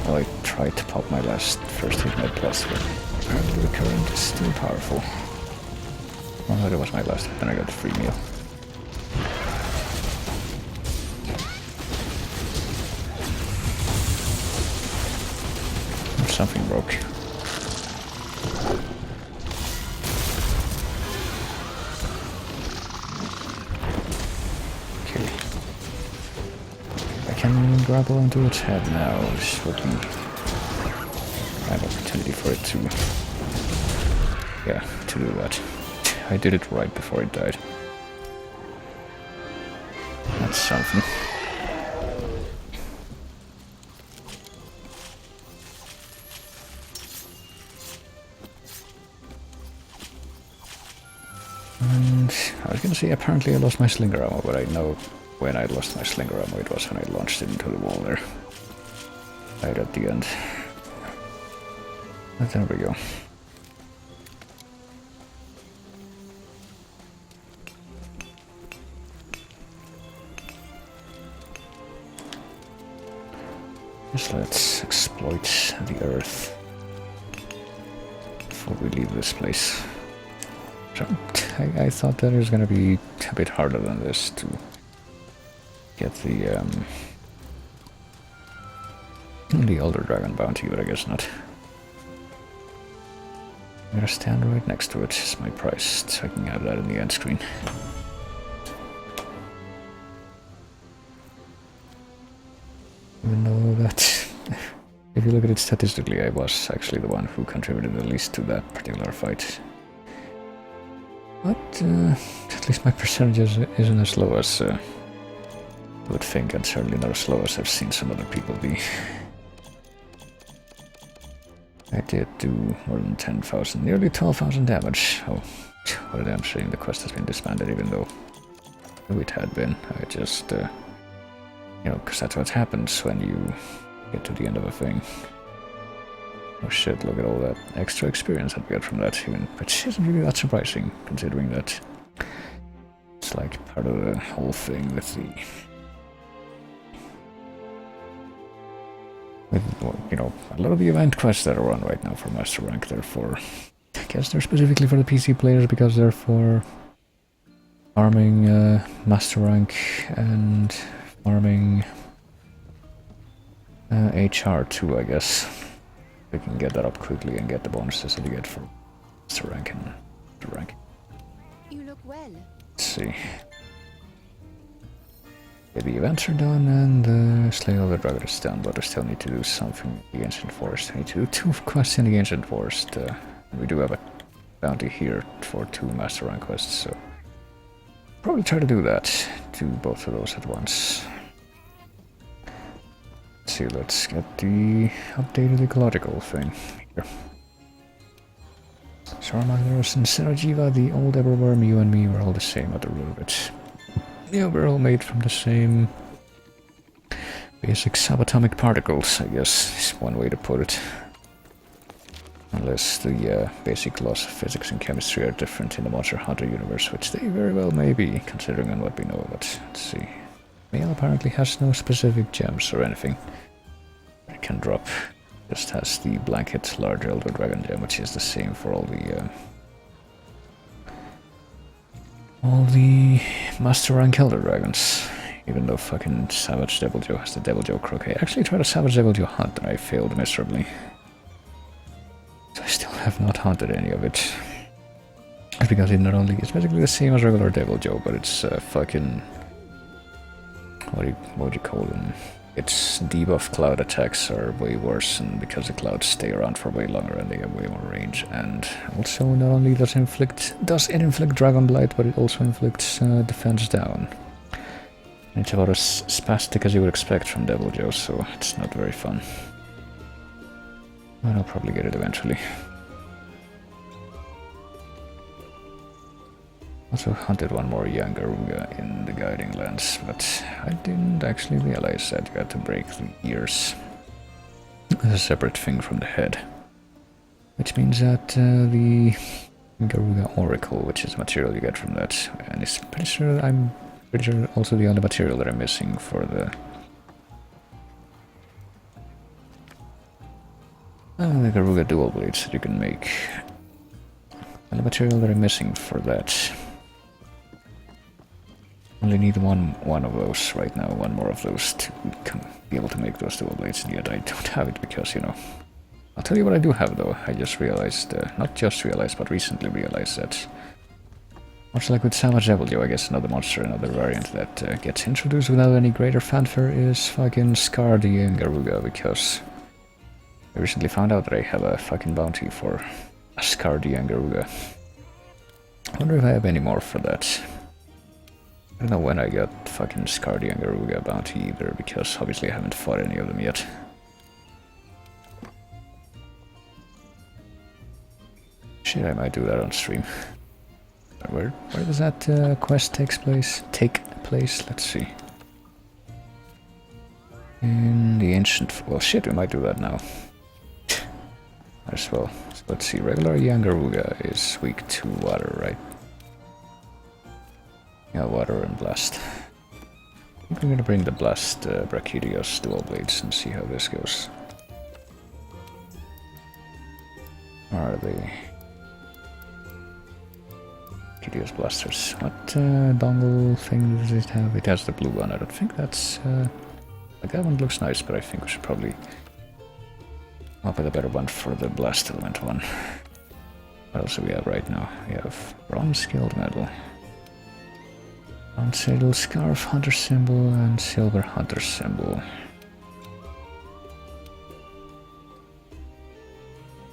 Oh, I tried to pop my first hit med plus, but apparently the current is still powerful. Oh, that was my last hit, then I got the free meal. Something broke. Okay. I can grapple onto its head now. This would be an opportunity for it to... Yeah, to do that. I did it right before it died. That's something. And I was gonna say, apparently I lost my slinger ammo, but I know when I lost my slinger ammo, it was when I launched it into the wall there. Right at the end. But there we go. Just let's exploit the earth before we leave this place. So, I thought that it was gonna be a bit harder than this to get the Elder Dragon bounty, but I guess not. I'm gonna stand right next to it. It's my price, so I can have that in the end screen. Even though that, if you look at it statistically, I was actually the one who contributed the least to that particular fight. But at least my percentage isn't as low as I would think, and certainly not as low as I've seen some other people be. I did do more than 10,000, nearly 12,000 damage. Oh, what a damn shame the quest has been disbanded, even though it had been. I just, you know, because that's what happens when you get to the end of a thing. Oh shit, look at all that extra experience I'd get from that, even, which isn't really that surprising, considering that it's like part of the whole thing with the... you know, a lot of the event quests that are on right now for Master Rank, they're for... I guess they're specifically for the PC players because they're for farming Master Rank and farming HR too, I guess. You can get that up quickly and get the bonuses that you get for Master Rank and rank. You look well. Let's see. Yeah, the events are done and the Slay all the Dragon is done, but I still need to do something in the Ancient Forest. I need to do 2 quests in the Ancient Forest. We do have a bounty here for 2 Master Rank quests, so probably try to do that. Do both of those at once. Let's see, let's get the updated ecological thing here. Charmagos and Serajiva, the old Everworm, you and me were all the same at the root of it. Yeah, we're all made from the same basic subatomic particles, I guess, is one way to put it. Unless the basic laws of physics and chemistry are different in the Monster Hunter universe, which they very well may be, considering on what we know of it. Let's see. Male apparently has no specific gems or anything it can drop. Just has the blanket large Elder Dragon gem, which is the same for all the Master Rank Elder Dragons. Even though fucking Savage Devil Joe has the Devil Joe Crook. I actually tried a Savage Devil Joe hunt and I failed miserably. So I still have not hunted any of it. Because it not only it's basically the same as regular Devil Joe, but it's fucking what would you call them? Its debuff cloud attacks are way worse, and because the clouds stay around for way longer and they have way more range, and also not only does it inflict Dragon Blight, but it also inflicts defense down. And it's about as spastic as you would expect from Devil Joe, so it's not very fun. But I'll probably get it eventually. Also hunted one more Yangaruga in the Guiding Lands, but I didn't actually realize that you had to break the ears as a separate thing from the head. Which means that the Yangaruga Oracle, which is the material you get from that, and I'm pretty sure also the only material that I'm missing for the Garuga dual blades that you can make. And the material that I'm missing for that. Only need one of those right now, one more of those to be able to make those dual blades, and yet I don't have it because, you know. I'll tell you what I do have though. I just realized, not just realized, but recently realized that, much like with Savage Devil Joe, I guess another monster, another variant that gets introduced without any greater fanfare is fucking Scar the Yangaruga, because I recently found out that I have a fucking bounty for a Scar the Yangaruga. I wonder if I have any more for that. I don't know when I got fucking Scar the Yangaruga bounty either, because obviously I haven't fought any of them yet. Shit, I might do that on stream. Where does that quest take place? Let's see. In the ancient... Well, shit, we might do that now. Might as well. So let's see, regular Yangaruga is weak to water, right? Yeah, water and blast. I think I'm gonna bring the blast Brachydios dual blades and see how this goes. Are they... Brachydios blasters. What dongle thing does it have? It has the blue one. I don't think that's... like that one looks nice, but I think we should probably come up with a better one for the blast element one. What else do we have right now? We have bronze skilled metal. Bronze saddle, scarf, hunter symbol, and silver hunter symbol.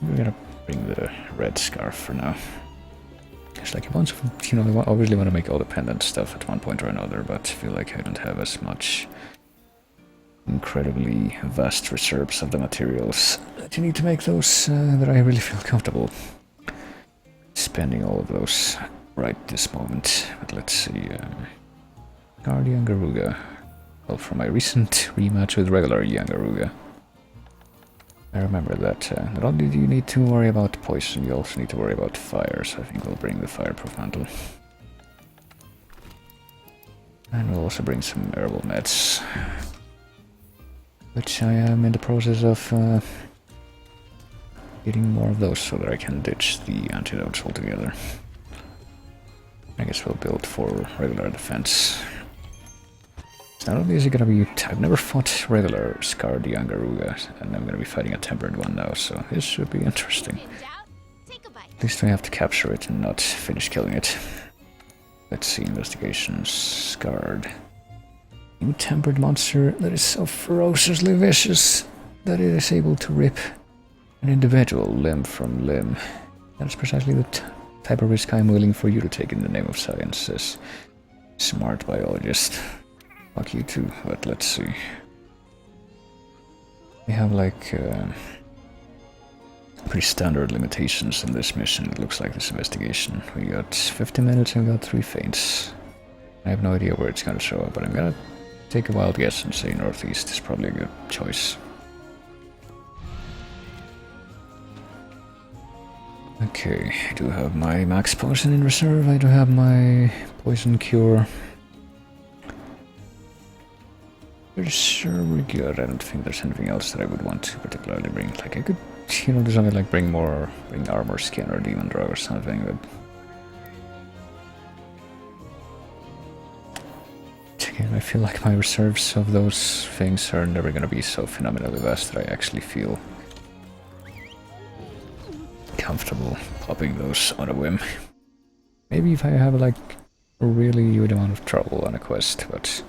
We're gonna bring the red scarf for now. It's like a bunch of, you know, I obviously want to make all the pendant stuff at one point or another, but I feel like I don't have as much incredibly vast reserves of the materials that you need to make those that I really feel comfortable spending all of those right this moment. But let's see, Guardian Garuga. Well, from my recent rematch with regular Yangaruga, I remember that not only do you need to worry about poison, you also need to worry about fire, so I think we'll bring the fireproof mantle. And we'll also bring some herbal meds, which I am in the process of getting more of those so that I can ditch the antidotes altogether. I guess we'll build for regular defense. Not only is it gonna be... I've never fought regular Scar the Yangaruga, and I'm gonna be fighting a tempered one now, so this should be interesting. In doubt, take a bite. At least we have to capture it and not finish killing it. Let's see, investigations, scarred. New tempered monster that is so ferociously vicious that it is able to rip an individual limb from limb. That is precisely the type of risk I am willing for you to take in the name of science, says smart biologist. Fuck you too, but let's see. We have like pretty standard limitations in this mission, it looks like, this investigation. We got 50 minutes and we got 3 feints. I have no idea where it's gonna show up, but I'm gonna take a wild guess and say northeast is probably a good choice. Okay, I do have my max potion in reserve, I do have my poison cure. Pretty sure we're good. I don't think there's anything else that I would want to particularly bring. Like I could, you know, do something like bring armor skin or demon drug or something, but again, I feel like my reserves of those things are never gonna be so phenomenally vast that I actually feel comfortable popping those on a whim. Maybe if I have like a really huge amount of trouble on a quest, but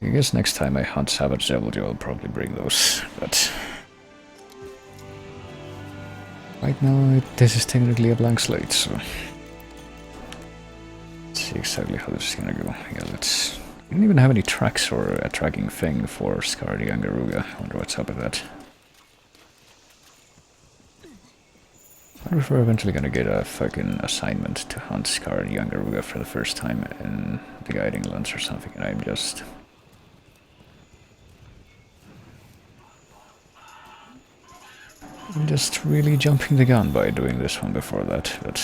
I guess next time I hunt Savage Devil, I'll probably bring those, but right now this is technically a blank slate, so let's see exactly how this is gonna go. Yeah, let's... We didn't even have any tracks or a tracking thing for Scar the Angaruga. I wonder what's up with that. I wonder if we're eventually gonna get a fucking assignment to hunt Scar the Angaruga for the first time in the Guiding Lands or something, and I'm just really jumping the gun by doing this one before that, but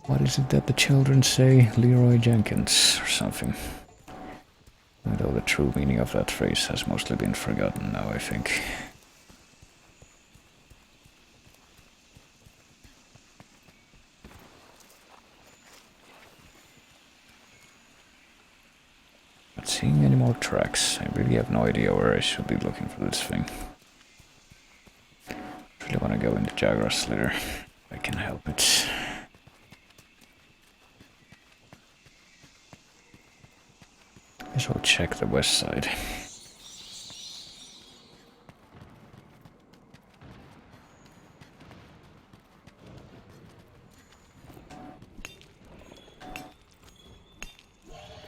what is it that the children say? Leroy Jenkins or something. Although the true meaning of that phrase has mostly been forgotten now, I think. Not seeing any more tracks. I really have no idea where I should be looking for this thing. Really want to go into Jagras later, if I can help it. Guess we'll check the west side.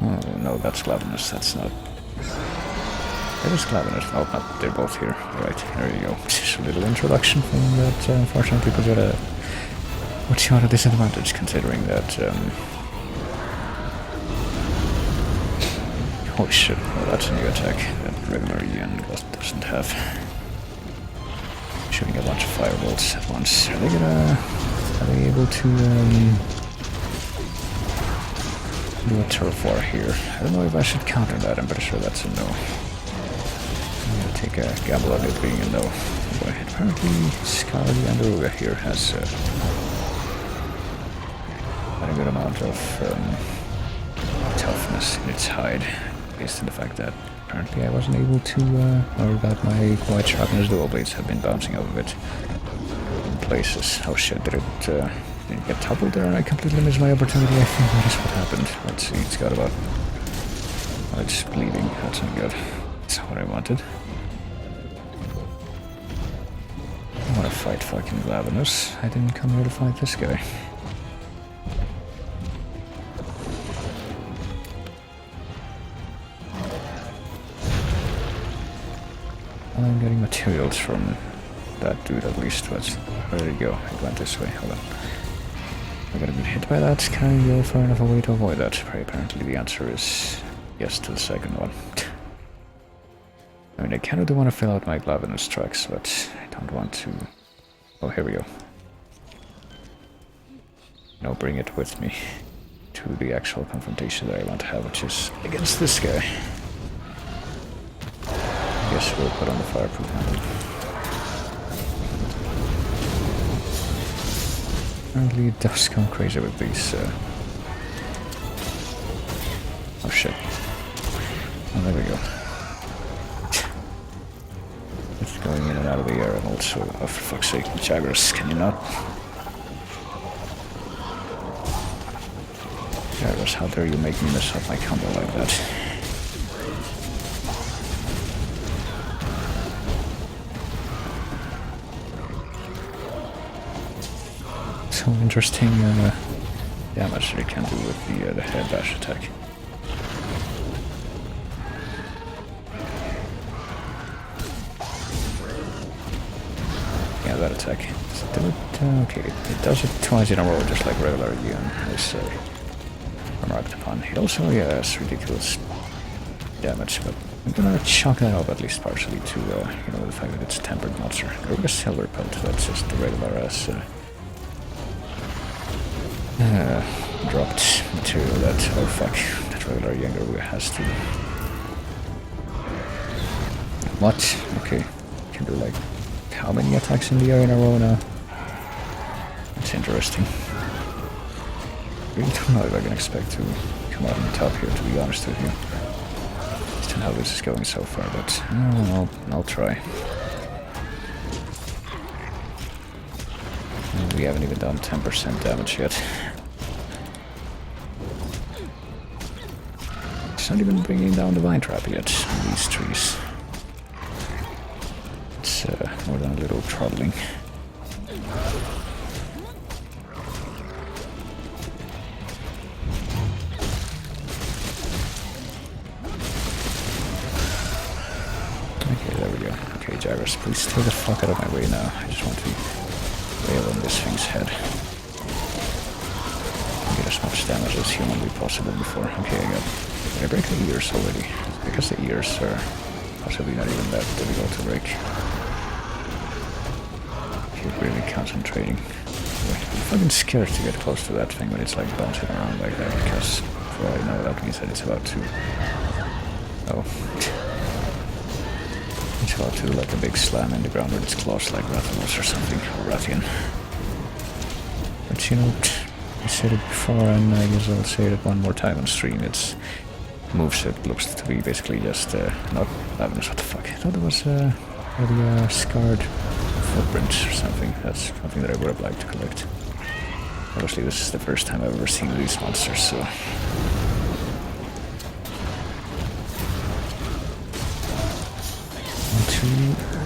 Oh no, that's Glavenus, that's not... That is Glavenus. Oh, no, they're both here. Right, there you go. Just a little introduction from that, unfortunately, because at a... What's you at a disadvantage, considering that, holy shit, oh, that's a new attack that regular Ian doesn't have. Shooting a bunch of firebolts at once. Are they able to do a turf war here? I don't know if I should counter that, I'm pretty sure that's a no. I'm gonna take a gamble on it being a no. Boy, apparently Scar the Andaruga here has a good amount of toughness in its hide. Based on the fact that apparently I wasn't able to, or that my White Sharpness dual blades have been bouncing off of it in places. Oh shit, did it get toppled there and I completely missed my opportunity? I think that is what happened. Let's see, it's got about... Oh, it's bleeding, that's not good. That's not what I wanted. I want to fight fucking Glavenus. I didn't come here to fight this guy. I'm getting materials from that dude at least, but where did he go? He went this way, hold on. I'm gonna be hit by that. Can I go far enough away to avoid that? Apparently the answer is yes to the second one. I mean, I kinda do want to fill out my Glavenus tracks, but I don't want to... Oh, here we go. No, bring it with me to the actual confrontation that I want to have, which is against this guy. I guess we'll put on the fireproof handle. Apparently it does come crazy with these, Oh shit. Oh, there we go. going in and out of the air, and also, oh, for fuck's sake, Jaggers, can you not? Jaggers, how dare you make me mess up my combo like that? So interesting damage they can do with the head dash attack. Yeah, that attack. Does it do it? Okay, it does it twice in a row, just like regular Yuan, I say. Remarked upon. It also, yeah, has ridiculous damage, but I'm gonna chalk that up at least partially to, you know, the fact that it's tempered monster. Garuga Silver Pelt, that's just the regular as dropped material that, oh fuck, that regular Garuga has to. What? Okay, can do like how many attacks in the air in a row now? That's interesting. Really don't know if I can expect to come out on top here, to be honest with you. Just how this is going so far, but I'll try. And we haven't even done 10% damage yet. It's not even bringing down the vine trap yet on these trees. It's more than a little troubling. Okay, there we go. Okay, Jaggers, please stay the fuck out of my way now. I just want to wail on this thing's head. Get as much damage as humanly possible before. Okay, I break the ears already. Because the ears are possibly not even that difficult to break. Keep really concentrating. I'm fucking scared to get close to that thing when it's like bouncing around like that, because for all I know that means that it's about to... Oh. It's about to do like a big slam in the ground with its claws like Rathalos or something, or Rathian. But you know, I said it before and I guess I'll say it one more time on stream. Its moveset looks to be basically just, not Ravenous, what the fuck. I thought it was a scarred footprint or something. That's something that I would have liked to collect. Obviously this is the first time I've ever seen these monsters, so... to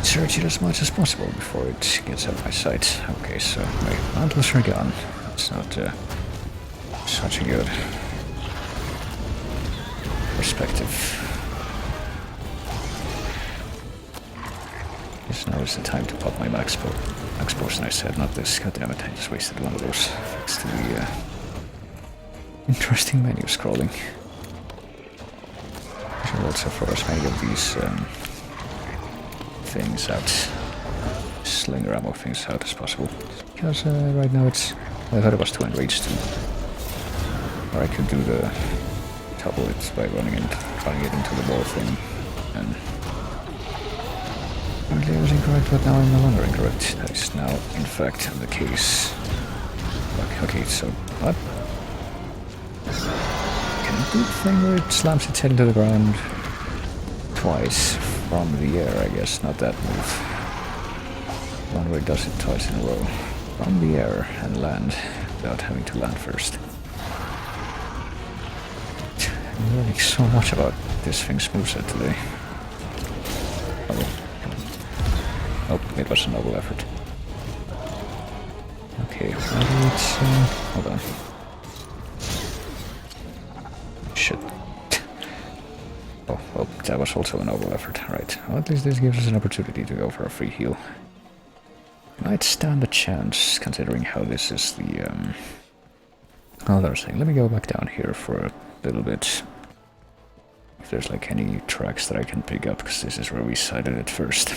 search it as much as possible before it gets out of my sight. Okay, so my mantles are gone. It's not such a good perspective. Yes, now is the time to pop my max potion, I said, not this. God damn it, I just wasted one of those thanks to the interesting menu scrolling. I should also throw as many of these things out, slinger ammo things out as possible. Because right now it's, I thought it was too enraged to, or I could do the double it by running it into the wall thing. And apparently I was incorrect, but now I'm no longer incorrect. That is now in fact the case. Okay, so what? Can it do the thing where it slams its head into the ground twice? From the air, I guess, not that move. One where it does it twice in a row. From the air and land without having to land first. I'm learning so much about this thing's moveset today. Oh, it was a noble effort. Okay, let's hold on. Shit. Oh, that was also a noble effort. Right. Well, at least this gives us an opportunity to go for a free heal. Might stand a chance, considering how this is the, other thing. Let me go back down here for a little bit. If there's, like, any tracks that I can pick up, because this is where we sighted it first.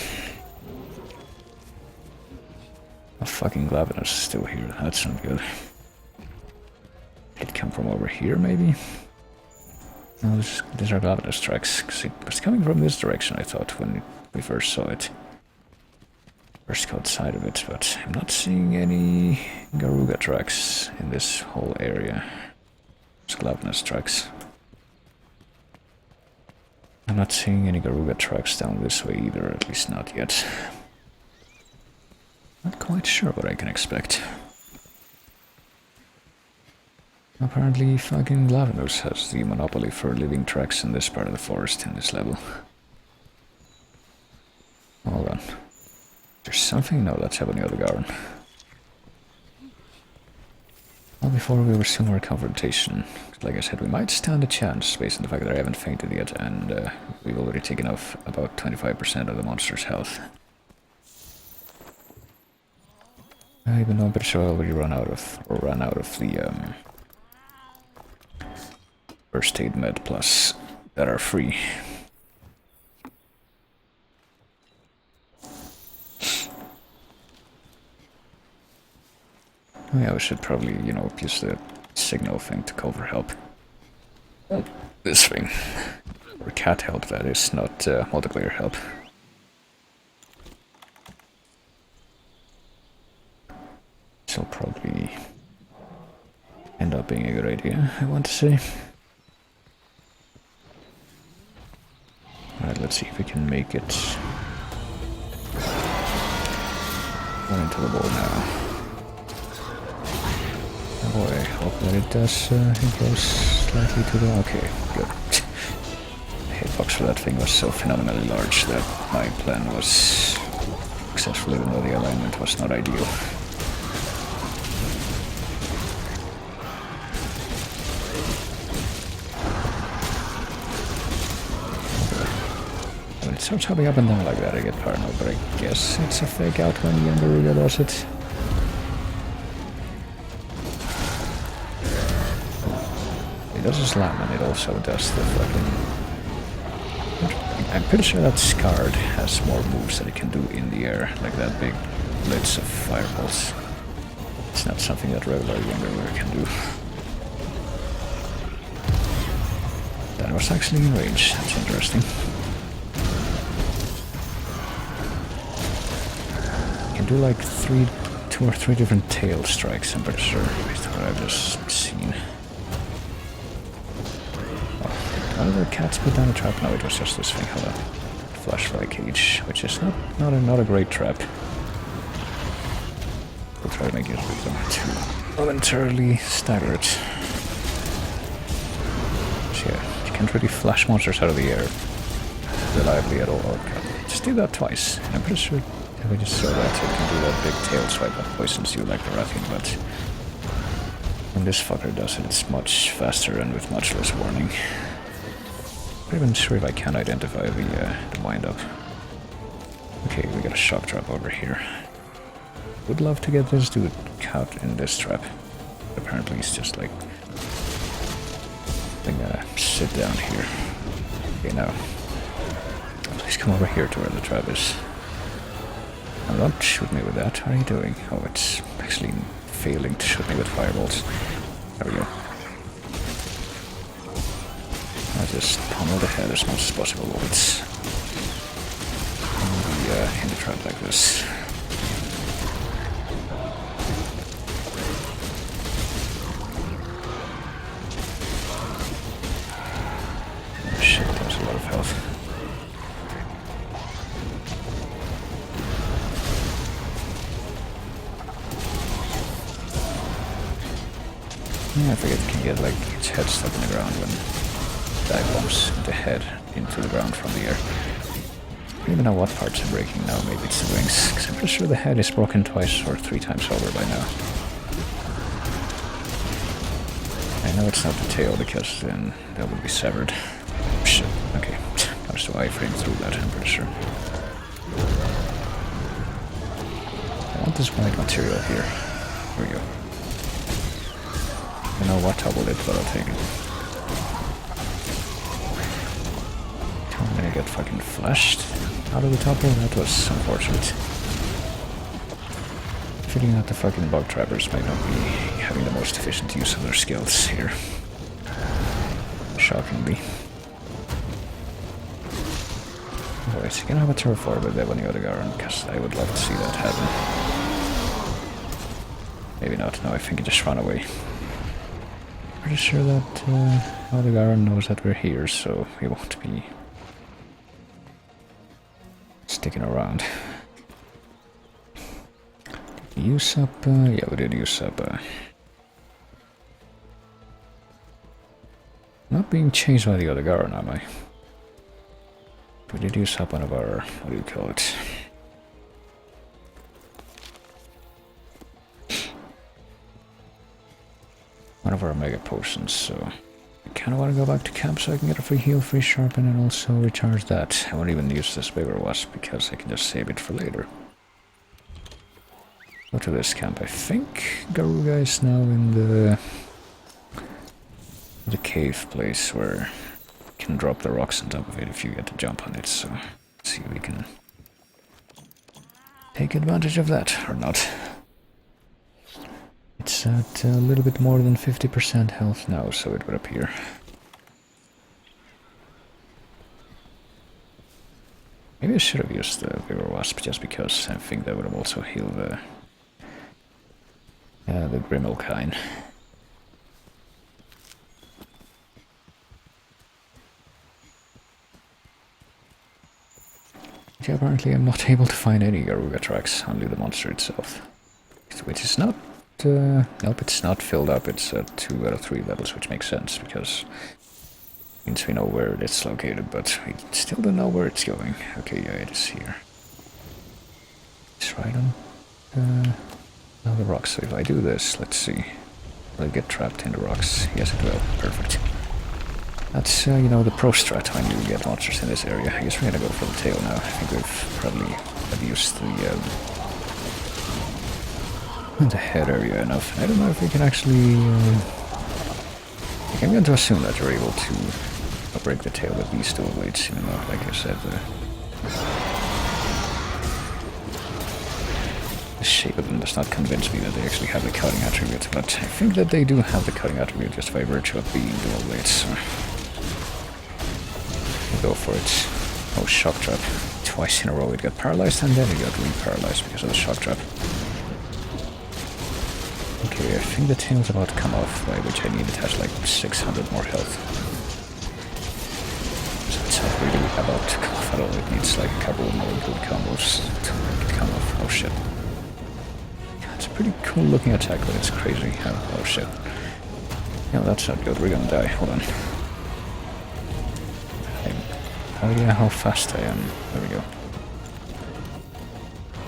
A fucking Glavenus is still here. That's not good. Did it come from over here, maybe? No, these are Glavenus tracks, because it was coming from this direction, I thought, when we first saw it. First caught sight of it, but I'm not seeing any Garuga tracks in this whole area. It's Glavenus tracks. I'm not seeing any Garuga tracks down this way either, at least not yet. Not quite sure what I can expect. Apparently fucking Lavinus has the monopoly for living tracks in this part of the forest in this level. Hold on. There's something? No, that's happening on the garden. Well, before we resume our confrontation, like I said, we might stand a chance based on the fact that I haven't fainted yet, and we've already taken off about 25% of the monster's health. Even though I'm pretty sure I already ran out of the first aid med plus that are free. Oh yeah, we should probably, you know, use the signal thing to call for help. This thing. Or cat help, that is, not multiplayer help. This'll probably end up being a good idea, I want to say. Alright, let's see if we can make it. Run into the wall now. Oh boy, I hope that it does, it goes slightly to the... okay, good. The hitbox for that thing was so phenomenally large that my plan was successful even though the alignment was not ideal. When it starts hopping up and down like that, I get paranoid, but I guess it's a fake out when the Younger does it. It does a slam and it also does the fucking... I'm pretty sure that Scarred has more moves that it can do in the air, like that big blitz of fireballs. It's not something that regular Younger can do. That was actually in range, that's interesting. You can do like two or three different tail strikes, I'm pretty sure, based on what I've just seen. One of the cats put down a trap? No, it was just this thing. Hold on. Flashfly cage, which is not a great trap. We'll try to make it with them to momentarily stagger it. So yeah, you can't really flash monsters out of the air reliably at all. Oh god, just did that twice. And I'm pretty sure if I just saw that, it can do that big tail swipe that poisons you like the Rathian, but when this fucker does it, it's much faster and with much less warning. I'm not even sure if I can identify the wind-up. Okay, we got a shock trap over here. Would love to get this dude caught in this trap. But apparently he's just like... I'm gonna sit down here. Okay, now. Please come over here to where the trap is. Now don't shoot me with that. What are you doing? Oh, it's actually failing to shoot me with fireballs. There we go. I just pummel the head as much as possible while it's in the trap like this. Oh shit, that was a lot of health. Yeah, I forget you can get like its head stuck in the ground when dive bombs the head into the ground from the air. I don't even know what parts are breaking now, maybe it's the wings, because I'm pretty sure the head is broken twice or 3 times over by now. I know it's not the tail, because then that would be severed. Shit, okay. Managed to iframe through that, I'm pretty sure. I want this white material here. Here we go. I don't know what toppled it, but I'll take it. I'm gonna get fucking flashed out of the topple. That was unfortunate. Feeling that the fucking bug trappers might not be having the most efficient use of their skills here. Shockingly. Anyways, you can have a turf war with Ebony Odegaard, because I would love to see that happen. Maybe not. No, I think he just ran away. Pretty sure that Odegaard knows that we're here, so he won't be sticking around. use up? Yeah, we did use up. Not being chased by the other Garen, am I? We did use up one of our, what do you call it? One of our mega potions, so I kinda wanna go back to camp so I can get a free heal, free sharpen, and also recharge that. I won't even use this bigger wasp because I can just save it for later. Go to this camp. I think Garuga is now in the cave place where you can drop the rocks on top of it if you get to jump on it, so let's see if we can take advantage of that or not. It's at a little bit more than 50% health now, so it would appear. Maybe I should have used the bigger wasp just because I think that would have also healed the Grimmelkine. Yeah, apparently I'm not able to find any Garuga tracks, only the monster itself. Which is not... nope, it's not filled up, it's at 2 out of 3 levels, which makes sense, because it means we know where it's located, but we still don't know where it's going. Okay, yeah, it is here. It's right on the rocks, so if I do this, let's see. Will it get trapped in the rocks? Yes, it will. Perfect. That's, you know, the pro strat when you get monsters in this area. I guess we're gonna go for the tail now. I think we've probably abused the head area enough. I don't know if we can actually... I'm going to assume that you're able to break the tail with these dual blades, even though, like I said, the shape of them does not convince me that they actually have the cutting attribute, but I think that they do have the cutting attribute just by virtue of being dual blades, so... We'll go for it. Oh, shock trap. Twice in a row it got paralyzed and then it got re-paralyzed because of the shock trap. Okay, I think the tail's about to come off, by which I need it has like 600 more health. So it's not really about to come off at all, it needs like a couple of more good combos to make it come off. Oh shit. It's a pretty cool looking attack, but it's crazy. Oh shit. No, that's not good, we're gonna die, hold on. I have no idea how fast I am. There we go.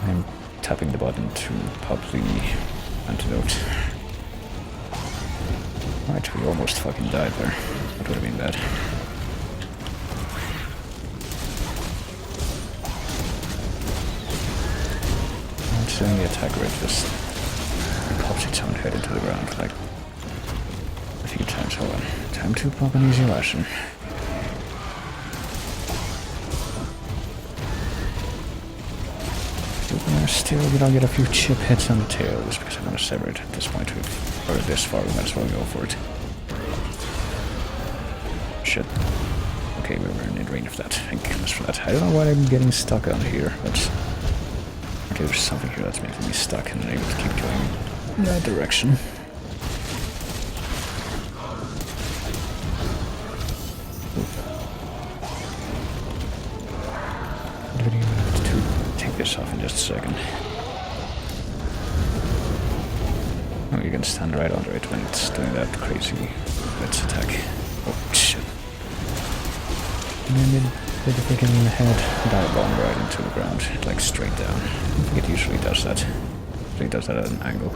I'm tapping the button to pop the antidote. Right, we almost fucking died there. That would have been bad. I'm saying the attack rate just pops its own head into the ground like a few times. Hold on. Time to pop an easy ration. Still, we don't get a few chip hits on the tail just because I'm gonna sever it at this point. We've already this far, we might as well go for it. Shit. Okay, we were in range of that. Thank goodness for that. I don't know why I'm getting stuck on here, but... Okay, there's something here that's making me stuck and unable to keep going in that direction. This off in just a second. Oh, you can stand right under it when it's doing that crazy blitz attack. Oh shit. And then it did a freaking head dive bomb right into the ground, like straight down. I think it usually does that. It does that at an angle.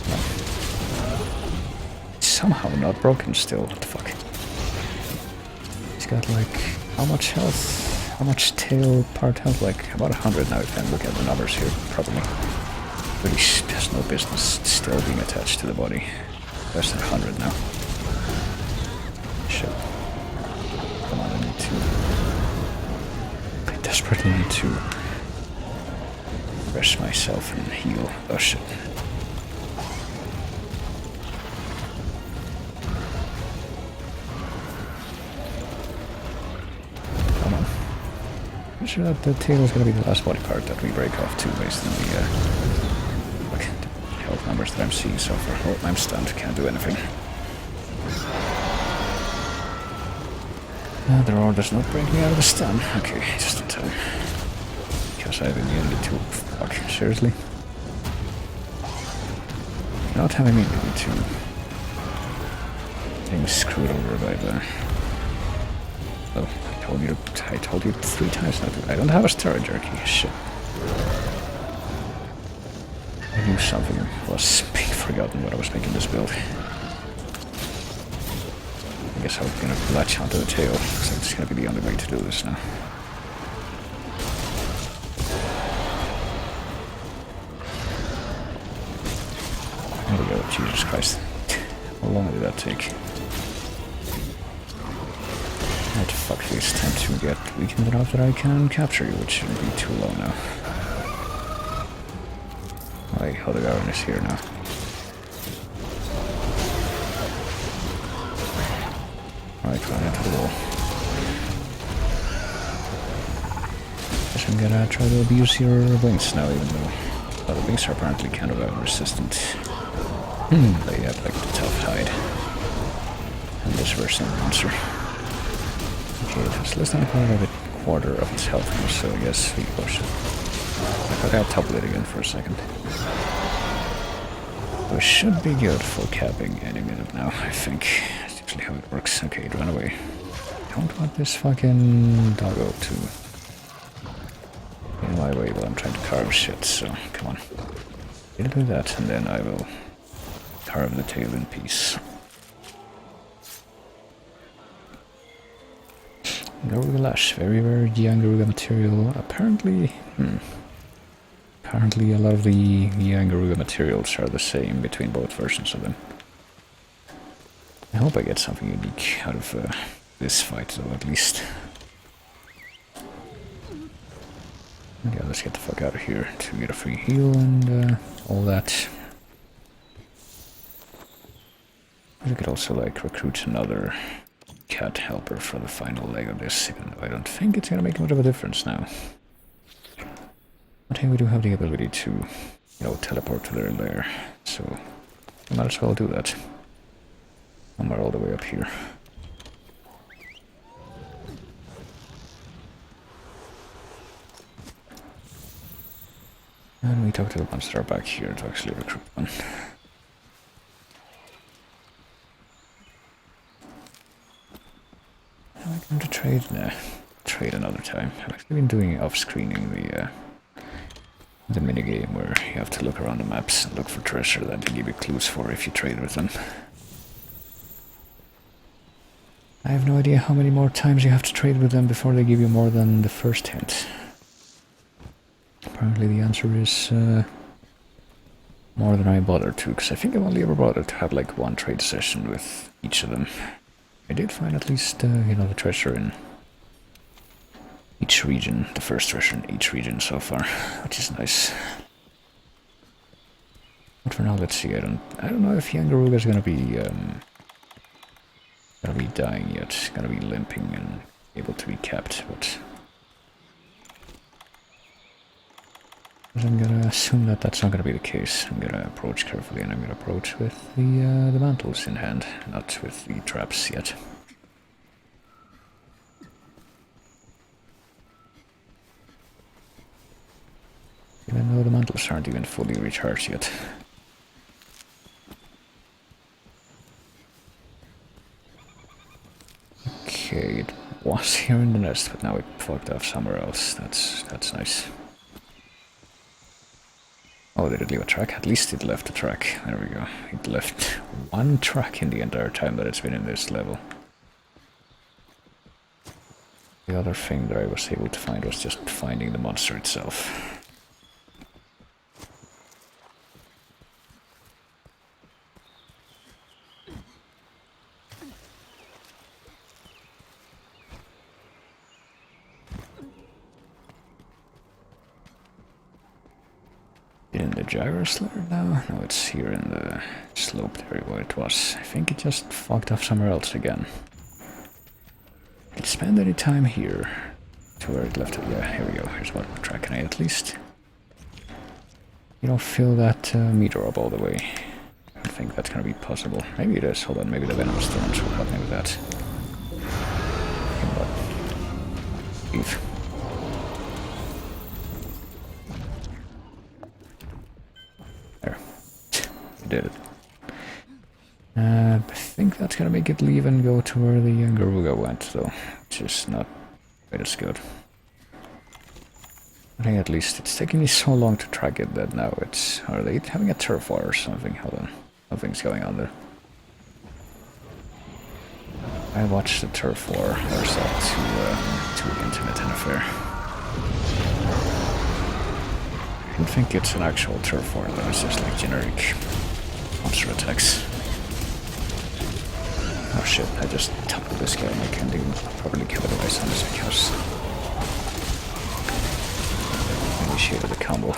No. It's somehow not broken still, what the fuck? He's got like, how much health? How much tail part health? Like about 100 now if I look at the numbers here, probably. But he has no business still being attached to the body. Less than 100 now. Shit. Come on, I desperately need to rest myself and heal. Oh shit. I'm sure that the tail is going to be the last body part that we break off too, based on the health numbers that I'm seeing so far. Oh, I'm stunned, can't do anything. The roar does not break me out of the stun. Okay, just in time. because I've been needed to. Fuck, seriously? Not having me needed to. Getting screwed over by the. Oh, I told you 3 times not to. I don't have a star jerky. Shit. I knew something was being forgotten when I was making this build. I guess I'm gonna latch onto the tail, so it's gonna be the only way to do this now. There we go, Jesus Christ. How long did that take? That fuckface tend to get weakened enough that I can capture you, which shouldn't be too long now. My Hodegaron is here now. Alright, run into the wall. Guess I'm gonna try to abuse your wings now, even though the wings are apparently kind of resistant. They have like the tough hide. And this version of the monster. Okay, it has less than a quarter of its health, so I guess we push it. I forgot top lid again for a second. We should be good for capping any minute now, I think. That's usually how it works. Okay, run away. Don't want this fucking doggo to in my way while I'm trying to carve shit, so come on. I'll do that, and then I will carve the tail in peace. Garuga Lash, very young Garuga material. Apparently, apparently a lot of the young Garuga materials are the same between both versions of them. I hope I get something unique out of this fight, though, at least. Yeah, let's get the fuck out of here to get a free heal and all that. We could also, like, recruit another cat helper for the final leg of this, even though I don't think it's gonna make much of a difference now. But hey, we do have the ability to, you know, teleport to their lair, so we might as well do that. And we're all the way up here. And we talk to the ones that are back here to actually recruit one. Am I going to trade? Nah, trade another time. I've actually been doing off-screening the minigame where you have to look around the maps and look for treasure that they give you clues for if you trade with them. I have no idea how many more times you have to trade with them before they give you more than the first hint. Apparently the answer is more than I bothered to, because I think I've only ever bothered to have like one trade session with each of them. I did find at least, you know, the treasure in each region, the first treasure in each region so far, which is nice. But for now, let's see. I don't know if Yangaruga is gonna be dying yet, gonna be limping and able to be kept, but I'm gonna assume that that's not gonna be the case. I'm gonna approach carefully, and I'm gonna approach with the mantles in hand, not with the traps yet. Even though the mantles aren't even fully recharged yet. Okay, it was here in the nest, but now it fucked off somewhere else. That's nice. Oh, did it leave a track? At least it left a track. There we go. It left one track in the entire time that it's been in this level. The other thing that I was able to find was just finding the monster itself. In the gyros lair now? No, it's here in the sloped area where it was. I think it just fucked off somewhere else again. Did it spend any time here to where it left it? Yeah, here we go. Here's one more track, and I at least you don't fill that meter up all the way. I don't think that's gonna be possible. Maybe it is. Hold on, maybe the venom storms will help me with that. Leave. You did it. I think that's gonna make it leave and go to where the younger Ruga went, though, which is not quite as good. I think at least it's taking me so long to track it that now it's... Are they having a turf war or something? Hold on. Something's going on there. I watched the turf war. There's that too intimate an affair. I don't think it's an actual turf war, though. It's just like generic monster attacks. Oh shit, I just toppled this guy and I can't even properly capitalize on this because I initiated a combo.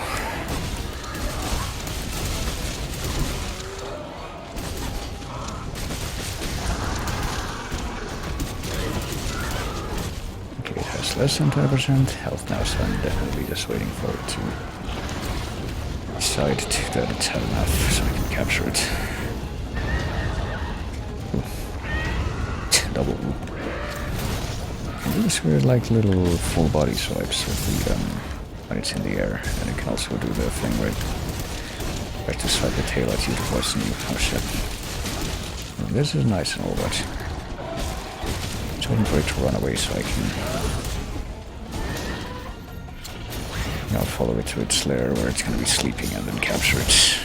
Okay, it has less than 20% health now, so I'm definitely just waiting for it to decide that it's had enough so I can capture it. Double. And these weird like little full body swipes with the when it's in the air, and it can also do the thing where it tries to swipe the tail at you to poison you. Oh shit. Well, this is nice and all, but just waiting for it to run away so I can follow it to its lair where it's gonna be sleeping and then capture it.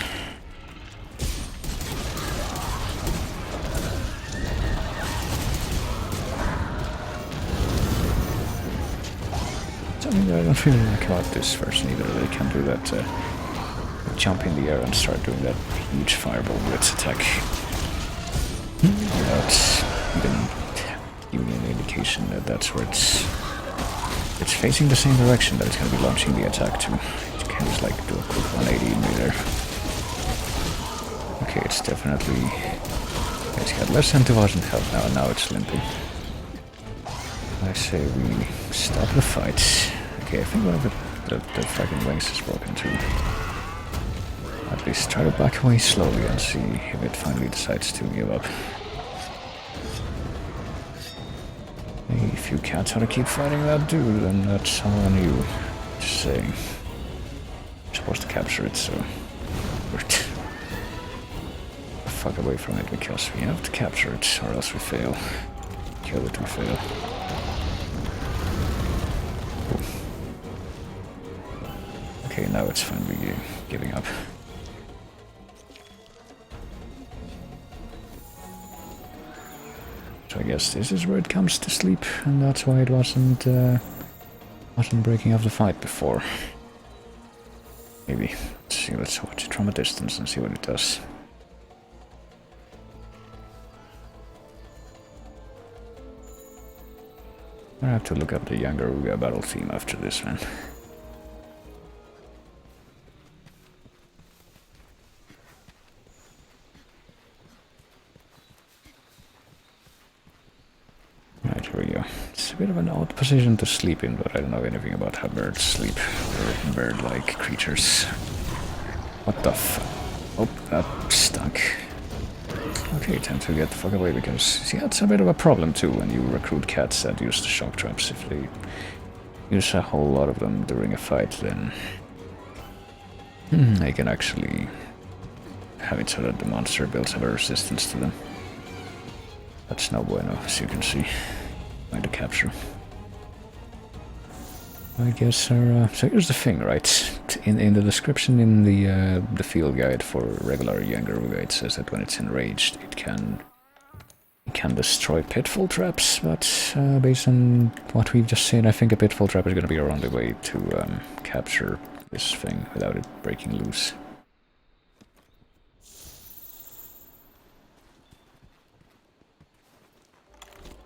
I don't really like about this version either. They can do that jump in the air and start doing that huge fireball blitz attack without even giving any indication that that's where it's facing the same direction that it's going to be launching the attack to. You can just like do a quick 180 in midair. Okay, it's definitely... It's got less than 2,000 health now, and now it's limping. I say we stop the fight. Okay, I think one of the fucking wings is broken too. At least try to back away slowly and see if it finally decides to give up. Hey, if you can't sort of keep fighting that dude, then that's all on you. Just saying. You're supposed to capture it, so... fuck away from it because we have to capture it or else we fail. Kill it, we fail. Okay, now it's finally giving up. So I guess this is where it comes to sleep, and that's why it wasn't breaking off the fight before. Maybe. Let's see, let's watch it from a distance and see what it does. I have to look up the younger Uga battle theme after this, man. Right, here we go. It's a bit of an odd position to sleep in, but I don't know anything about how birds sleep, or bird-like creatures. What the f... Oh, that stunk. Okay, time to get the fuck away, because, see, that's a bit of a problem too when you recruit cats that use the shock traps. If they use a whole lot of them during a fight, then they can actually have it so that the monster builds up a resistance to them. That's no bueno, as you can see. Trying to capture. I guess our, so here's the thing, right? In the description in the field guide for regular younger Ruga, it says that when it's enraged, it can destroy pitfall traps. But based on what we've just seen, I think a pitfall trap is going to be our only way to capture this thing without it breaking loose.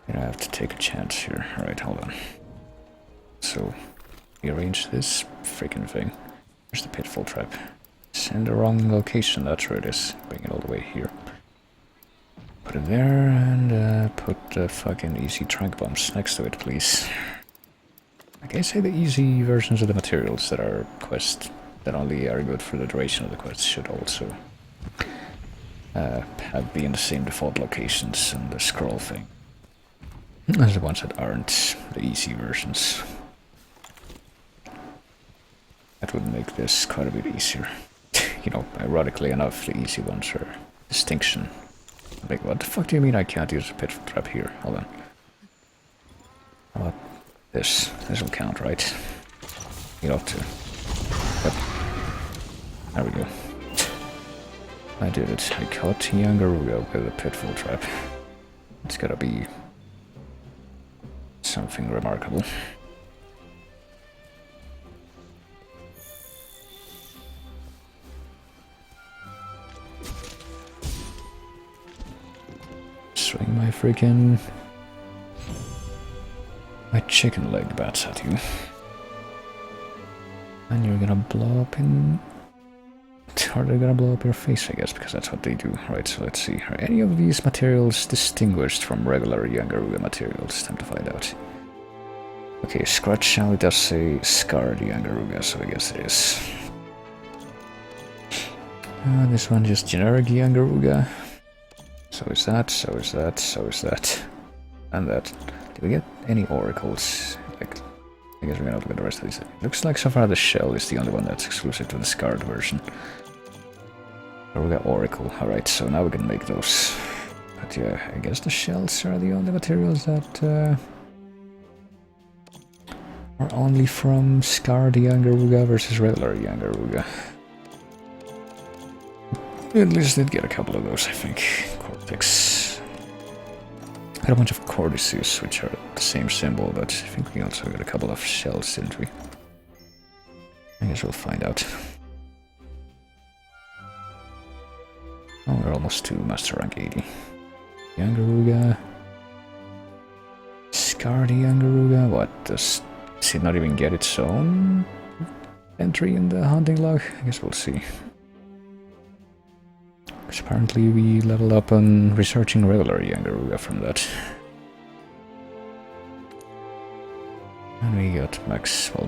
I have to take a chance here. Alright, hold on. So, rearrange this freaking thing. There's the pitfall trap. It's in the wrong location, that's where it is. Bring it all the way here. Put it there, and put the fucking easy trunk bombs next to it, please. Like I say, the easy versions of the materials that are quest, that only are good for the duration of the quest, should also be in the same default locations and the scroll thing as the ones that aren't the easy versions. That would make this quite a bit easier. you know, ironically enough, the easy ones are distinction. Like, what the fuck do you mean I can't use a pit trap here? Hold on. How about this? This will count, right? You ought to. Yep. There we go. I did it. I caught Yangaruga with a pitfall trap. It's gotta be something remarkable. Swing my freaking... my chicken leg bats at you. And you're gonna blow up in... Or they're gonna blow up your face, I guess, because that's what they do. Right, so let's see. Are any of these materials distinguished from regular Yangaruga materials? Time to find out. Okay, Scratch Shell, it does say Scarred Yangaruga, so I guess it is. This one just generic Yangaruga. So is that, so is that, so is that. And that. Did we get any oracles? Like, I guess we're gonna look at the rest of these. It looks like so far the shell is the only one that's exclusive to the Scarred version. Or we got Oracle. Alright, so now we can make those. But yeah, I guess the shells are the only materials that are only from Scarred Yangaruga versus regular Yangaruga. We at least did get a couple of those, I think. Cortex. Got a bunch of cortices, which are the same symbol, but I think we also got a couple of shells, didn't we? I guess we'll find out. Oh, we're almost to Master Rank 80. Yangaruga. Scarred Yangaruga. What? Does it not even get its own entry in the hunting log? I guess we'll see. Because apparently we leveled up on researching regular Yangaruga from that. And we got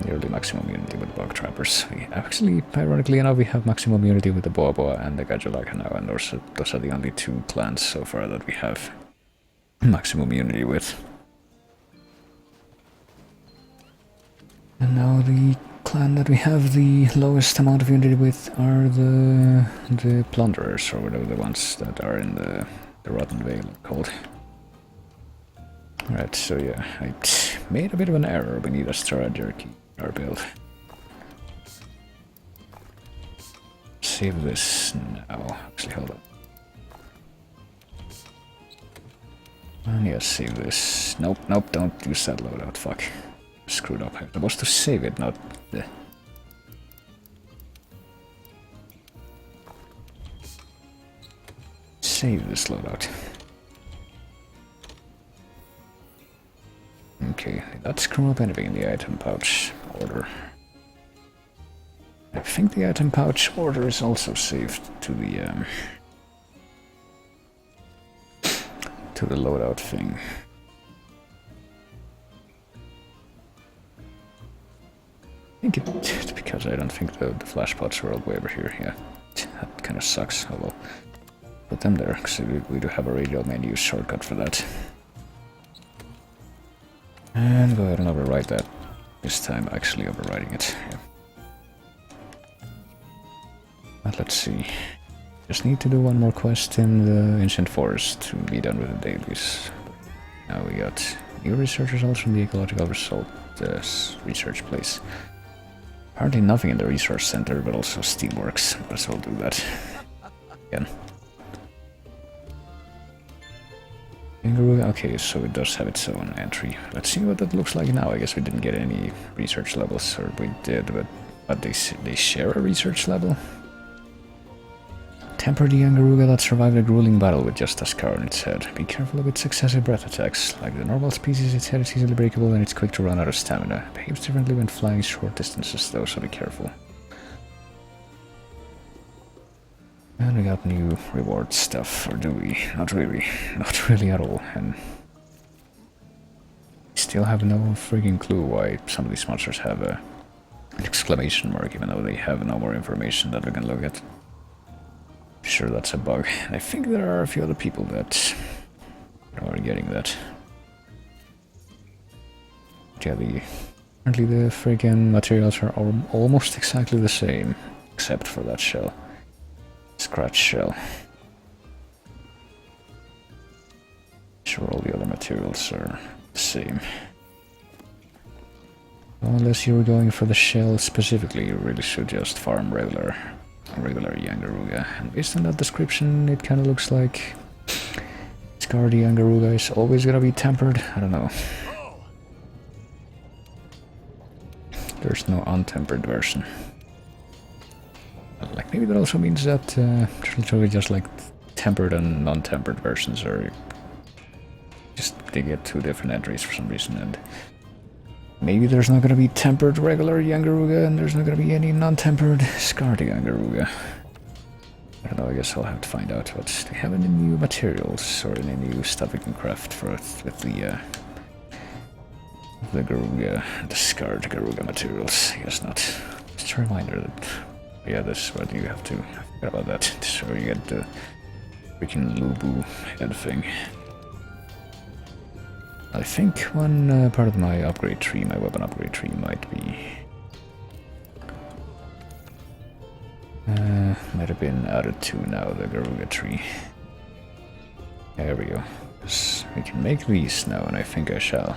nearly maximum immunity with bug trappers. We actually, ironically enough, we have maximum immunity with the Boa Boa and the Gajulaka now, and those are the only two clans so far that we have maximum immunity with. And now the clan that we have the lowest amount of immunity with are the Plunderers, or whatever the ones that are in the Rotten Vale called. Alright, so yeah, I made a bit of an error. We need a strategy in our build. Save this now. Actually, hold on. And yeah, save this. Nope, nope, don't use that loadout. Fuck. Screwed up. I'm supposed to save it, not... Save this loadout. Okay, did that screw up anything in the item pouch order? I think the item pouch order is also saved to the loadout thing. I think it's because I don't think the flash pots are all the way over here. Yeah, that kind of sucks. Oh well. Put them there, because we do have a radial menu shortcut for that. And go ahead and overwrite that. This time actually overwriting it. Yeah. But let's see. Just need to do one more quest in the Ancient Forest to be done with the dailies. Now we got new research results from the ecological result research place. Apparently nothing in the resource center, but also Steamworks. But so I'll do that again. Okay, so it does have its own entry. Let's see what that looks like now. I guess we didn't get any research levels, or we did, but they share a research level. Temper the Yangaruga that survived a grueling battle with just a scar on its head. Be careful of its excessive breath attacks. Like the normal species, its head is easily breakable and it's quick to run out of stamina. Behaves differently when flying short distances though, so be careful. And we got new reward stuff, or do we? Not really. Not really at all, and... still have no freaking clue why some of these monsters have an exclamation mark, even though they have no more information that we can look at. Sure, that's a bug. I think there are a few other people that are getting that. Yeah, apparently the freaking materials are almost exactly the same, except for that shell. Scratch shell. Sure, all the other materials are the same. Well, unless you were going for the shell specifically, you really should just farm regular Yangaruga. And based on that description, it kind of looks like Scardy Yangaruga is always gonna be tempered. I don't know. There's no untempered version. But, like, maybe that also means that there's literally just like tempered and non-tempered versions, or just they get two different entries for some reason, and maybe there's not gonna be tempered regular Yangaruga, and there's not gonna be any non-tempered Scardy Yangaruga. I don't know, I guess I'll have to find out. But do you have any new materials or any new stuff we can craft for it with the Garuga, the scarred Garuga materials? I guess not. Just a reminder that, yeah, this is what you have to, I forgot about that, so you get the freaking Lubu head thing. I think one part of my upgrade tree, my weapon upgrade tree, might have been added to now, the Garuga tree. There we go. So we can make these now, and I think I shall.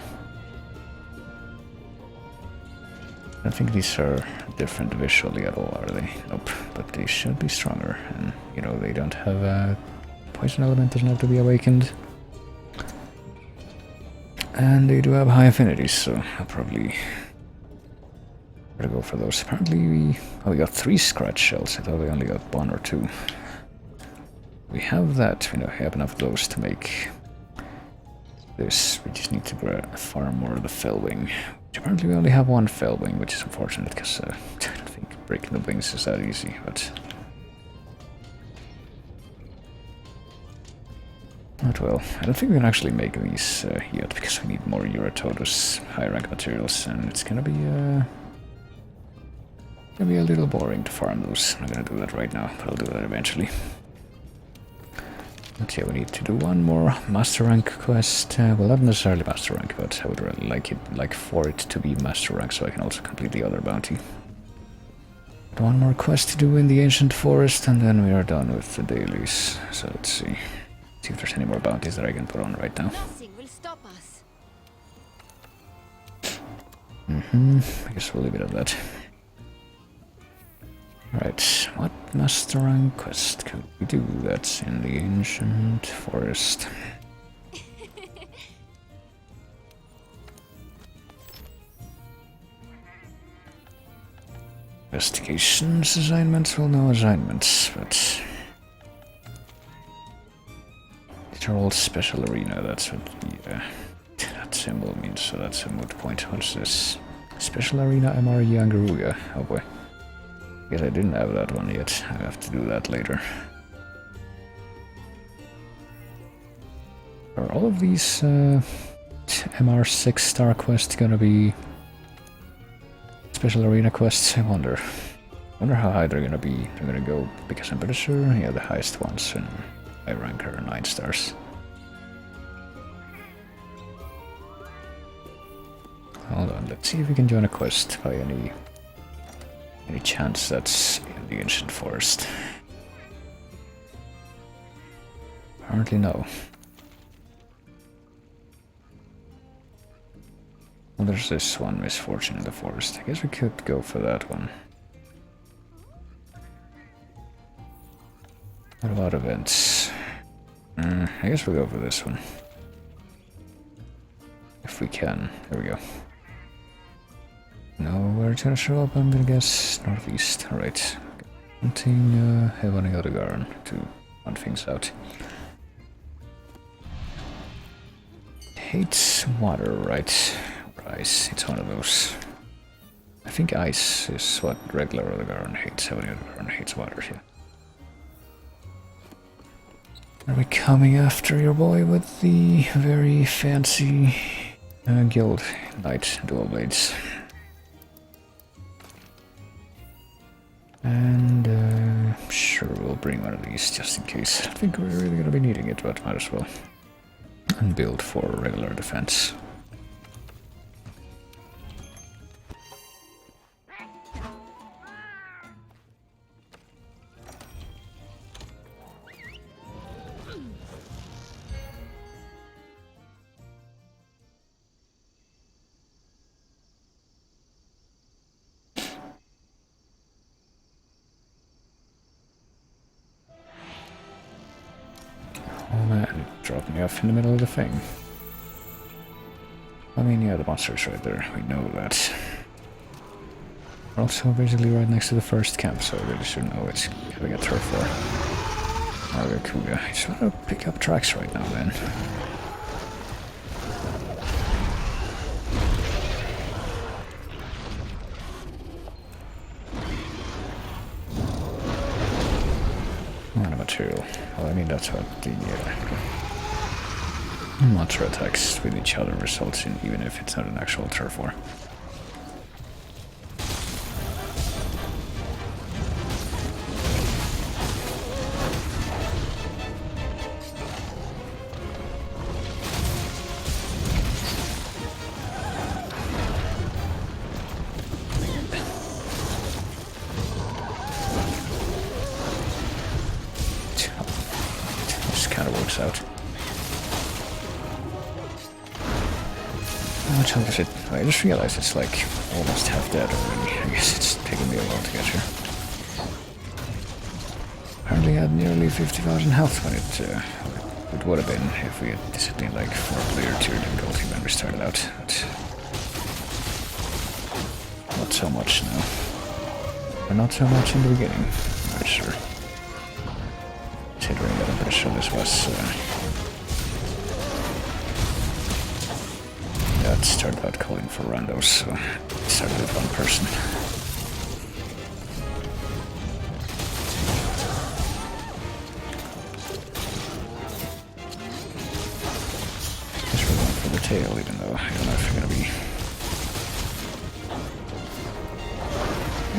I don't think these are different visually at all, are they? Nope, but they should be stronger, and, you know, they don't have a poison element, doesn't have to be awakened. And they do have high affinities, so I'll probably better go for those. Apparently we got 3 scratch shells. I thought we only got 1 or 2. We have that, we have enough of those to make this. We just need to farm more of the fell wing. Which apparently we only have 1 fell wing, which is unfortunate because I don't think breaking the wings is that easy, but not well. I don't think we can actually make these yet because we need more Euratotus high rank materials, and it's gonna be a little boring to farm those. I'm not gonna do that right now, but I'll do that eventually. But yeah, we need to do one more master rank quest. Well, not necessarily master rank, but I would really like for it to be master rank so I can also complete the other bounty. One more quest to do in the ancient forest, and then we are done with the dailies. So let's see if there's any more bounties that I can put on right now. Nothing will stop us. I guess we'll leave it at that. Right, what master rank quest could we do that's in the ancient forest? Investigations, assignments, well, no assignments, but these are all special arena, that's what the, that symbol means, so that's a moot point. What's this? Special arena MR Yangaruga, oh boy. Guess I didn't have that one yet. I have to do that later. Are all of these MR 6-star quests gonna be special arena quests? I wonder how high they're gonna be. They're gonna go, because I'm pretty sure, yeah, the highest ones in high rank are 9 stars. Hold on, let's see if we can join a quest by any chance that's in the ancient forest. Apparently no. Well, there's this one, Misfortune in the Forest. I guess we could go for that one. What about events? I guess we'll go for this one. If we can. There we go. No, where it's gonna show up, I'm gonna guess northeast. Alright. Hunting Heaven and Odegaard to hunt things out. Hates water, right? Or ice, it's one of those. I think ice is what regular Odegaard hates. Heaven and Odegaard hates water, yeah. Are we coming after your boy with the very fancy guild knight dual blades? And sure, we'll bring one of these just in case. I think we're really gonna be needing it, but might as well. And build for regular defense. Oh man, it dropped me off in the middle of the thing. I mean, yeah, the monster's right there. We know that. We're also basically right next to the first camp, so I really should know it's having a turf war. Okay, cool. I just want to pick up tracks right now, then. Mana material. Well, I mean, that's what the monster attacks with each other results in, even if it's not an actual turf war. Kind of works out. How much health is it? I just realized it's like almost half dead already. I guess it's taken me a while to get here. Apparently had nearly 50,000 health when it would have been if we had disciplined like 4-player tier difficulty when we started out. But not so much now. Or not so much in the beginning, I'm not sure. Considering that I'm pretty sure this was yeah, it started out calling for randos, so it started with one person. Guess we're going for the tail, even though I don't know if we're gonna be.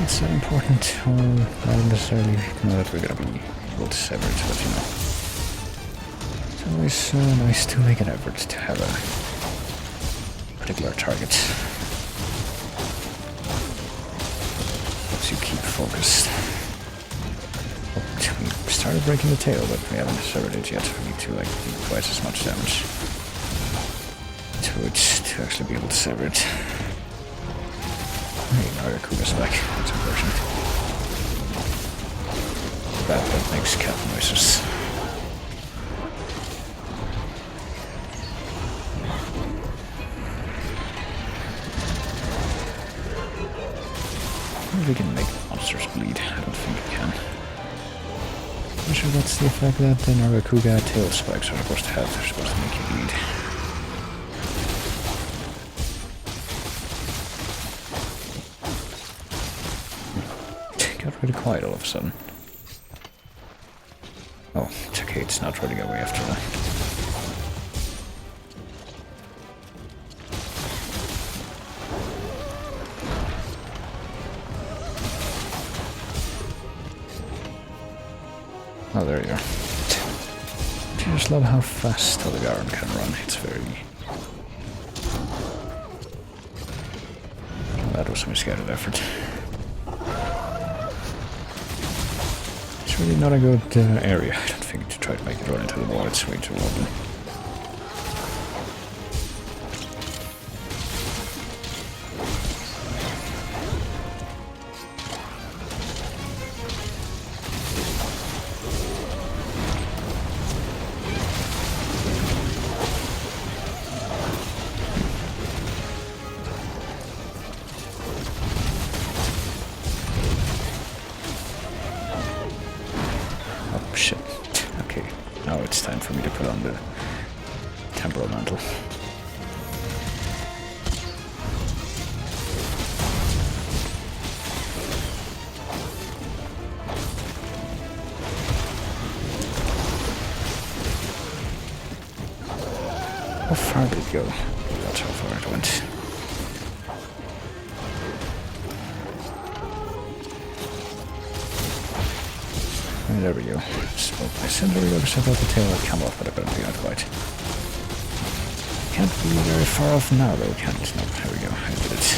It's not important, or not necessarily know that we're gonna be able to sever it, but you know. It's always nice to make an effort to have a particular target. Helps you keep focused. But we started breaking the tail, but we haven't severed it yet. We need to like do twice as much damage to it to actually be able to sever it. Hey, Nagakuga's back. That's unfortunate. That makes cat noises. Maybe we can make monsters bleed. I don't think we can. I'm sure that's the effect that the Nagakuga tail spikes are supposed to have. They're supposed to make you bleed. Got really quiet all of a sudden. Oh, it's okay, it's not running away after that. Oh, there you are. I just love how fast Telegaron can run. It's very... Well, that was a misguided effort. It's really not a good area, I don't think, to try to make it run into the wall. It's way too open. Shit. Okay, now it's time for me to put on the temporal mantle. How far did it go? That's how far it went. And there we go. Smoke my cinder because I thought the tail would come off, but apparently not quite. Can't be very far off now though, can't it? No, there we go. I did it.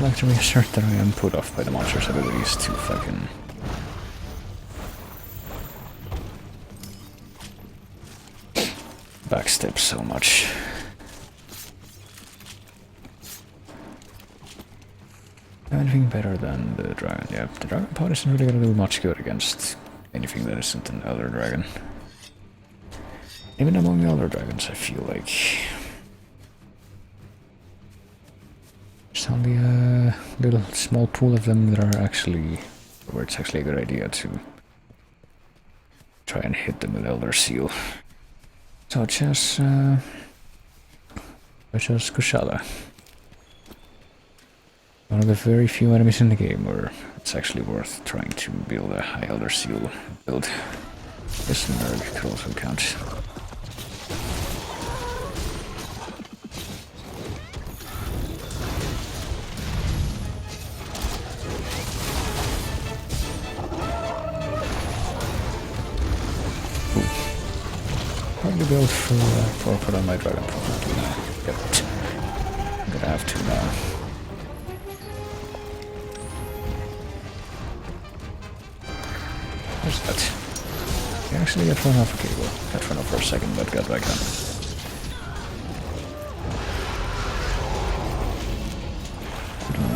I'd like to reassert that I am put off by the monster's abilities to fucking... backstep so much. Anything better than the dragon? Yeah, the dragon pod isn't really gonna do much good against anything that isn't an elder dragon. Even among the elder dragons, I feel like there's only a little small pool of them that are actually, where it's actually a good idea to try and hit them with Elder Seal. Such as Kushala. One of the very few enemies in the game where it's actually worth trying to build a high Elder Seal build. This Nerg could also count. Probably build for put on my dragon probably now. Yep. I'm gonna have to now. Where's that? You actually got run off. Okay, well, got run off for a second, but got back on.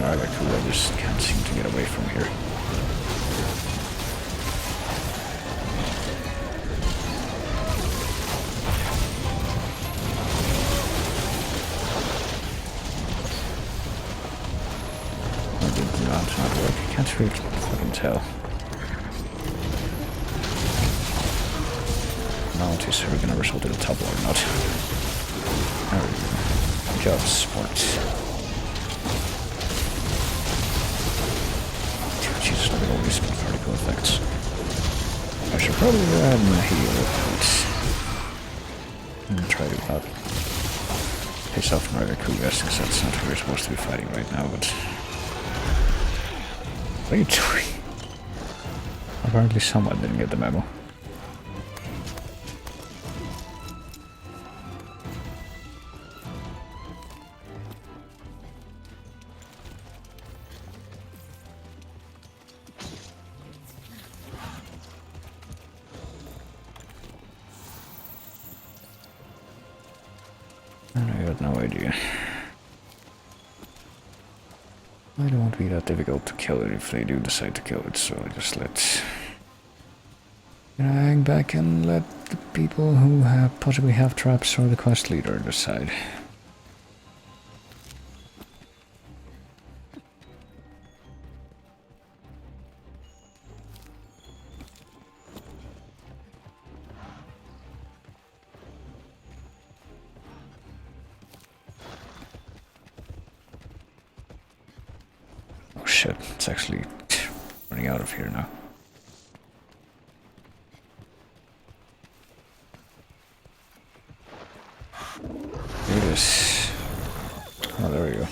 I just can't seem to get away from here. Not work. I can't really fucking tell. Now is we're gonna result in a top or not. There we go. Good job, sport. Jesus, look at all these particle effects. I should probably add my heal and try to piss off Naraku, guys, since that's not who we're supposed to be fighting right now, but what are you doing? Apparently someone didn't get the memo. And I got no idea. It won't be that difficult to kill it if they do decide to kill it, so I just hang back and let the people who possibly have traps or the quest leader decide. Oh shit, it's actually running out of here now. Here it is. Oh, there we go.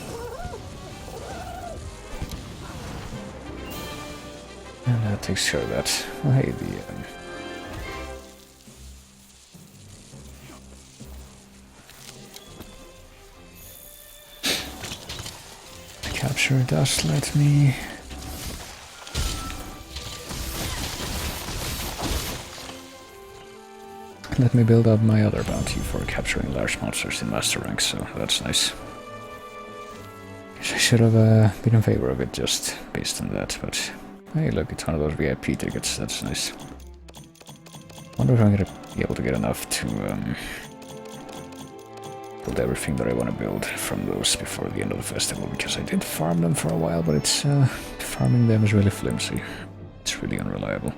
And that takes care of that. Oh, hey, the capture does let me... Let me build up my other bounty for capturing large monsters in master rank, so that's nice. Guess I should have been in favor of it just based on that, but hey, look, it's one of those VIP tickets, that's nice. Wonder if I'm gonna be able to get enough to build everything that I want to build from those before the end of the festival, because I did farm them for a while, but it's farming them is really flimsy. It's really unreliable.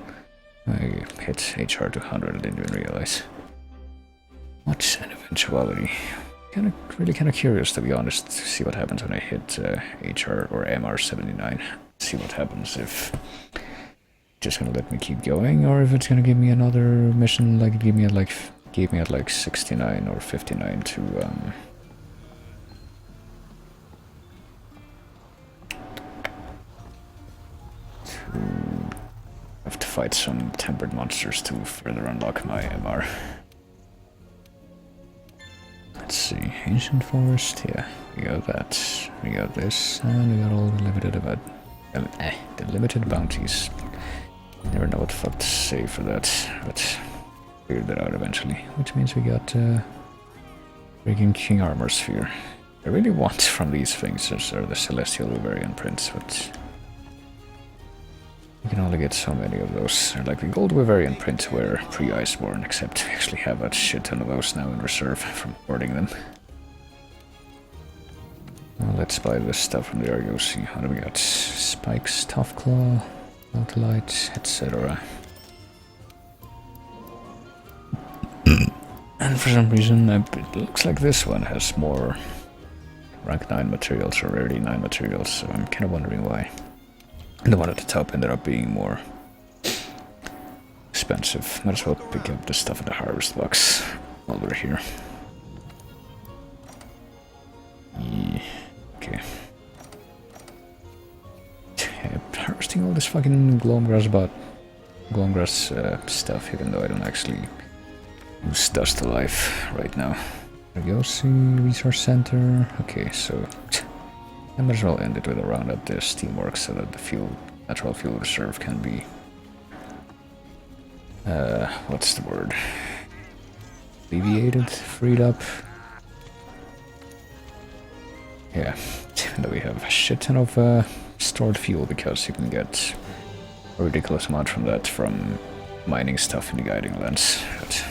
I hit HR to 100 and didn't even realize. What's an eventuality? Really kind of curious, to be honest, to see what happens when I hit HR or MR 79. See what happens if it's just gonna let me keep going, or if it's gonna give me another mission like it gave me at like 69 or 59 to have to fight some tempered monsters to further unlock my MR. Let's see, Ancient Forest, yeah. We got that. We got this, and we got all the the limited bounties. Never know what the fuck to say for that, but figured that out eventually. Which means we got freaking King Armor Sphere. I really want from these things are the Celestial Bavarian prints, but you can only get so many of those. They're like the Gold Bavarian prints were pre-Iceborne, except we actually have a shit ton of those now in reserve from hoarding them. Well, let's buy this stuff from the RUC. What do we got? Spikes, Tough Claw, Light, etc. And for some reason, it looks like this one has more rank 9 materials or rarity 9 materials, so I'm kind of wondering why. The one at the top ended up being more expensive. Might as well pick up the stuff in the harvest box while we're here. Yeah. Okay. Harvesting all this fucking Gloamgrass stuff, even though I don't actually use Dust to Life right now. There we go, see, Resource Center. Okay, so I might as well end it with a round at the Steamworks so that the natural fuel reserve can be what's the word? Alleviated, freed up. Yeah, even though we have a shit ton of stored fuel because you can get a ridiculous amount from that from mining stuff in the Guiding Lands. But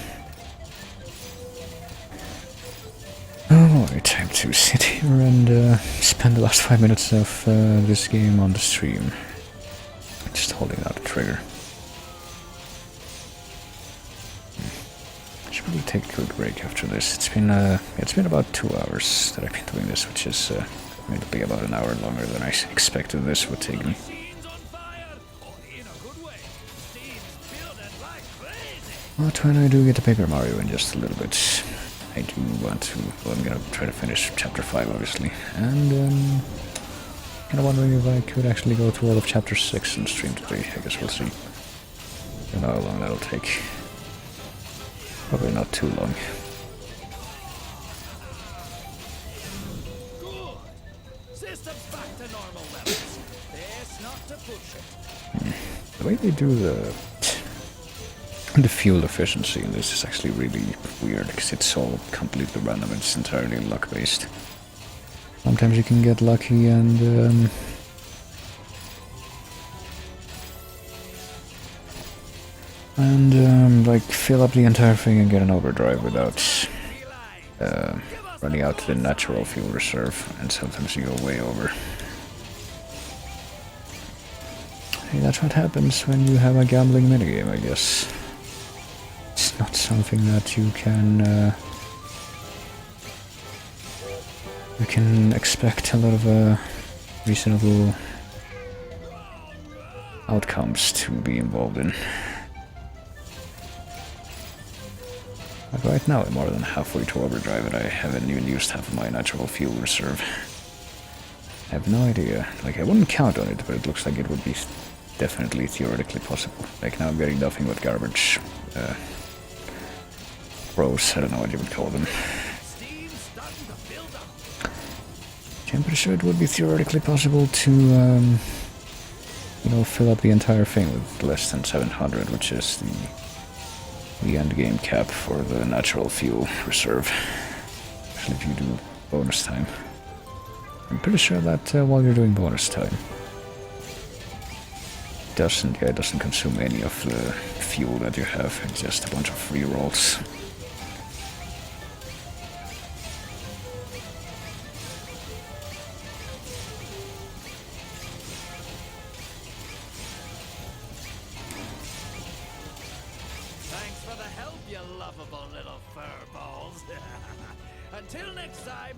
alright, time to sit here and spend the last 5 minutes of this game on the stream. Just holding out the trigger. I should probably take a quick break after this. It's been about 2 hours that I've been doing this, which is maybe about an hour longer than I expected this would take me. But when I do get to Paper Mario in just a little bit, I do want to, well, I'm gonna try to finish Chapter 5 obviously, and kind of wondering if I could actually go to all of Chapter 6 and stream today. I guess we'll see. Don't know how long that'll take. Probably not too long. The way they do the fuel efficiency in this is actually really weird because it's all completely random. It's entirely luck based. Sometimes you can get lucky and like fill up the entire thing and get an overdrive without running out the natural fuel reserve, and sometimes you go way over. Hey, that's what happens when you have a gambling minigame, I guess. It's not something that you can expect a lot of reasonable outcomes to be involved in. But right now I'm more than halfway to overdrive and I haven't even used half of my natural fuel reserve. I have no idea. Like, I wouldn't count on it, but it looks like it would be definitely theoretically possible. Like, now I'm getting nothing but garbage. Bros, I don't know what you would call them. I'm pretty sure it would be theoretically possible to, you know, fill up the entire thing with less than 700, which is the end game cap for the natural fuel reserve. Especially if you do bonus time. I'm pretty sure that while you're doing bonus time, it doesn't consume any of the fuel that you have. It's just a bunch of free rolls. Thanks for the help, you lovable little furballs. Until next time.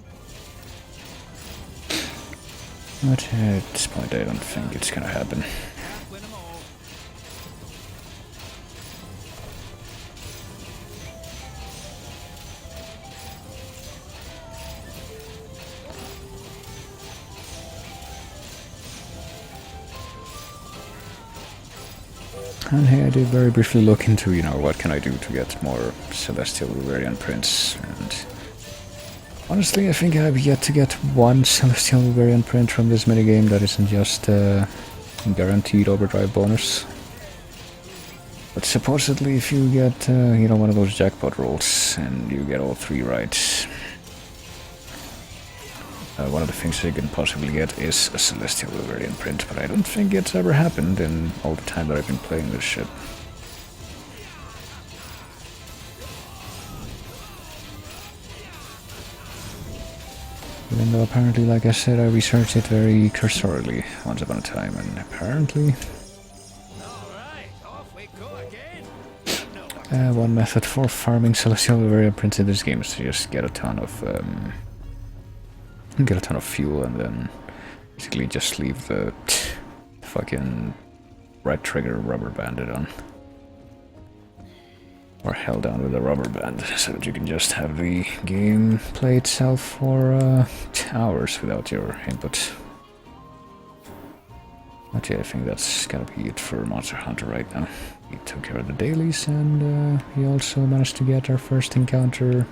But at this point I don't think it's gonna happen. Can't win 'em all. And hey, I did very briefly look into, you know, what can I do to get more Celestial Bavarian prints, and Honestly, I think I've yet to get one Celestial variant print from this minigame that isn't just a guaranteed overdrive bonus. But supposedly if you get, you know, one of those jackpot rolls and you get all 3 right, one of the things you can possibly get is a Celestial variant print, but I don't think it's ever happened in all the time that I've been playing this shit. Even though apparently, like I said, I researched it very cursorily once upon a time, and apparently Alright, off we go again. one method for farming Celestial variant prints in this game is to just get a ton of fuel and then basically just leave the fucking right trigger rubber banded on. Or held down with a rubber band, so that you can just have the game play itself for hours without your input. But yeah, I think that's gonna be it for Monster Hunter right now. We took care of the dailies, and we also managed to get our first encounter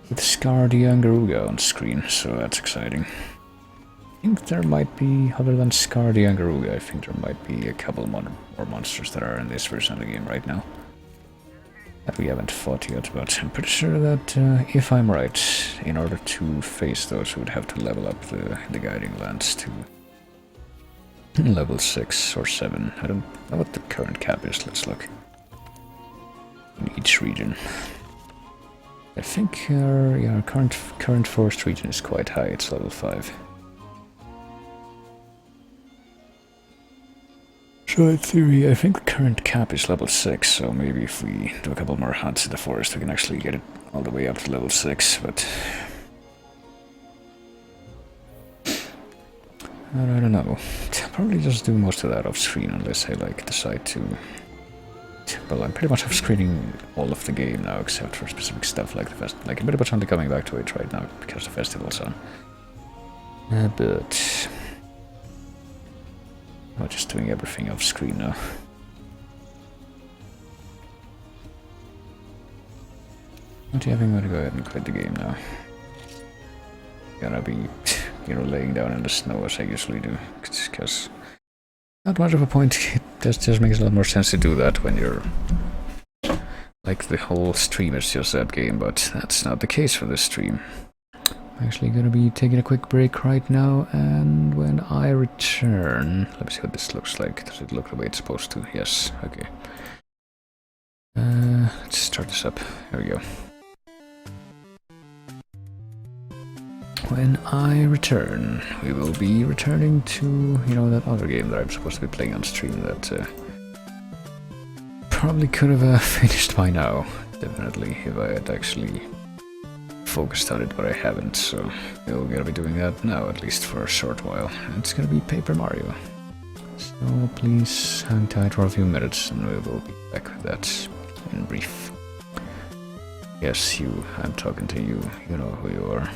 with Scar the Angaruga on screen, so that's exciting. I think there might be, other than Scar the Angaruga, I think there might be a couple more monsters that are in this version of the game right now that we haven't fought yet, but I'm pretty sure that if I'm right, in order to face those, we would have to level up the guiding lance to level 6 or 7. I don't know what the current cap is, let's look. In each region. I think our current forest region is quite high, it's level 5. So in theory, I think the current cap is level 6, so maybe if we do a couple more hunts in the forest, we can actually get it all the way up to level 6, but I don't know. I'll probably just do most of that off screen unless I decide to. Well, I'm pretty much off screening all of the game now, except for specific stuff like the festival. Like, I'm pretty much only coming back to it right now because the festival's on. But I'm just doing everything off screen now. But yeah, I think I'm gonna go ahead and quit the game now. Gonna be, you know, laying down in the snow as I usually do, because not much of a point. It just makes a lot more sense to do that when you're like the whole stream is just that game, but that's not the case for this stream. I'm actually gonna be taking a quick break right now, and when I return, let me see what this looks like. Does it look the way it's supposed to? Yes, okay. Let's start this up. Here we go. When I return, we will be returning to, you know, that other game that I'm supposed to be playing on stream that probably could have finished by now, definitely, if I had actually focused on it, but I haven't, so we're gonna be doing that now, at least for a short while. It's gonna be Paper Mario. So please hang tight for a few minutes and we will be back with that in brief. Yes, you, I'm talking to you, you know who you are.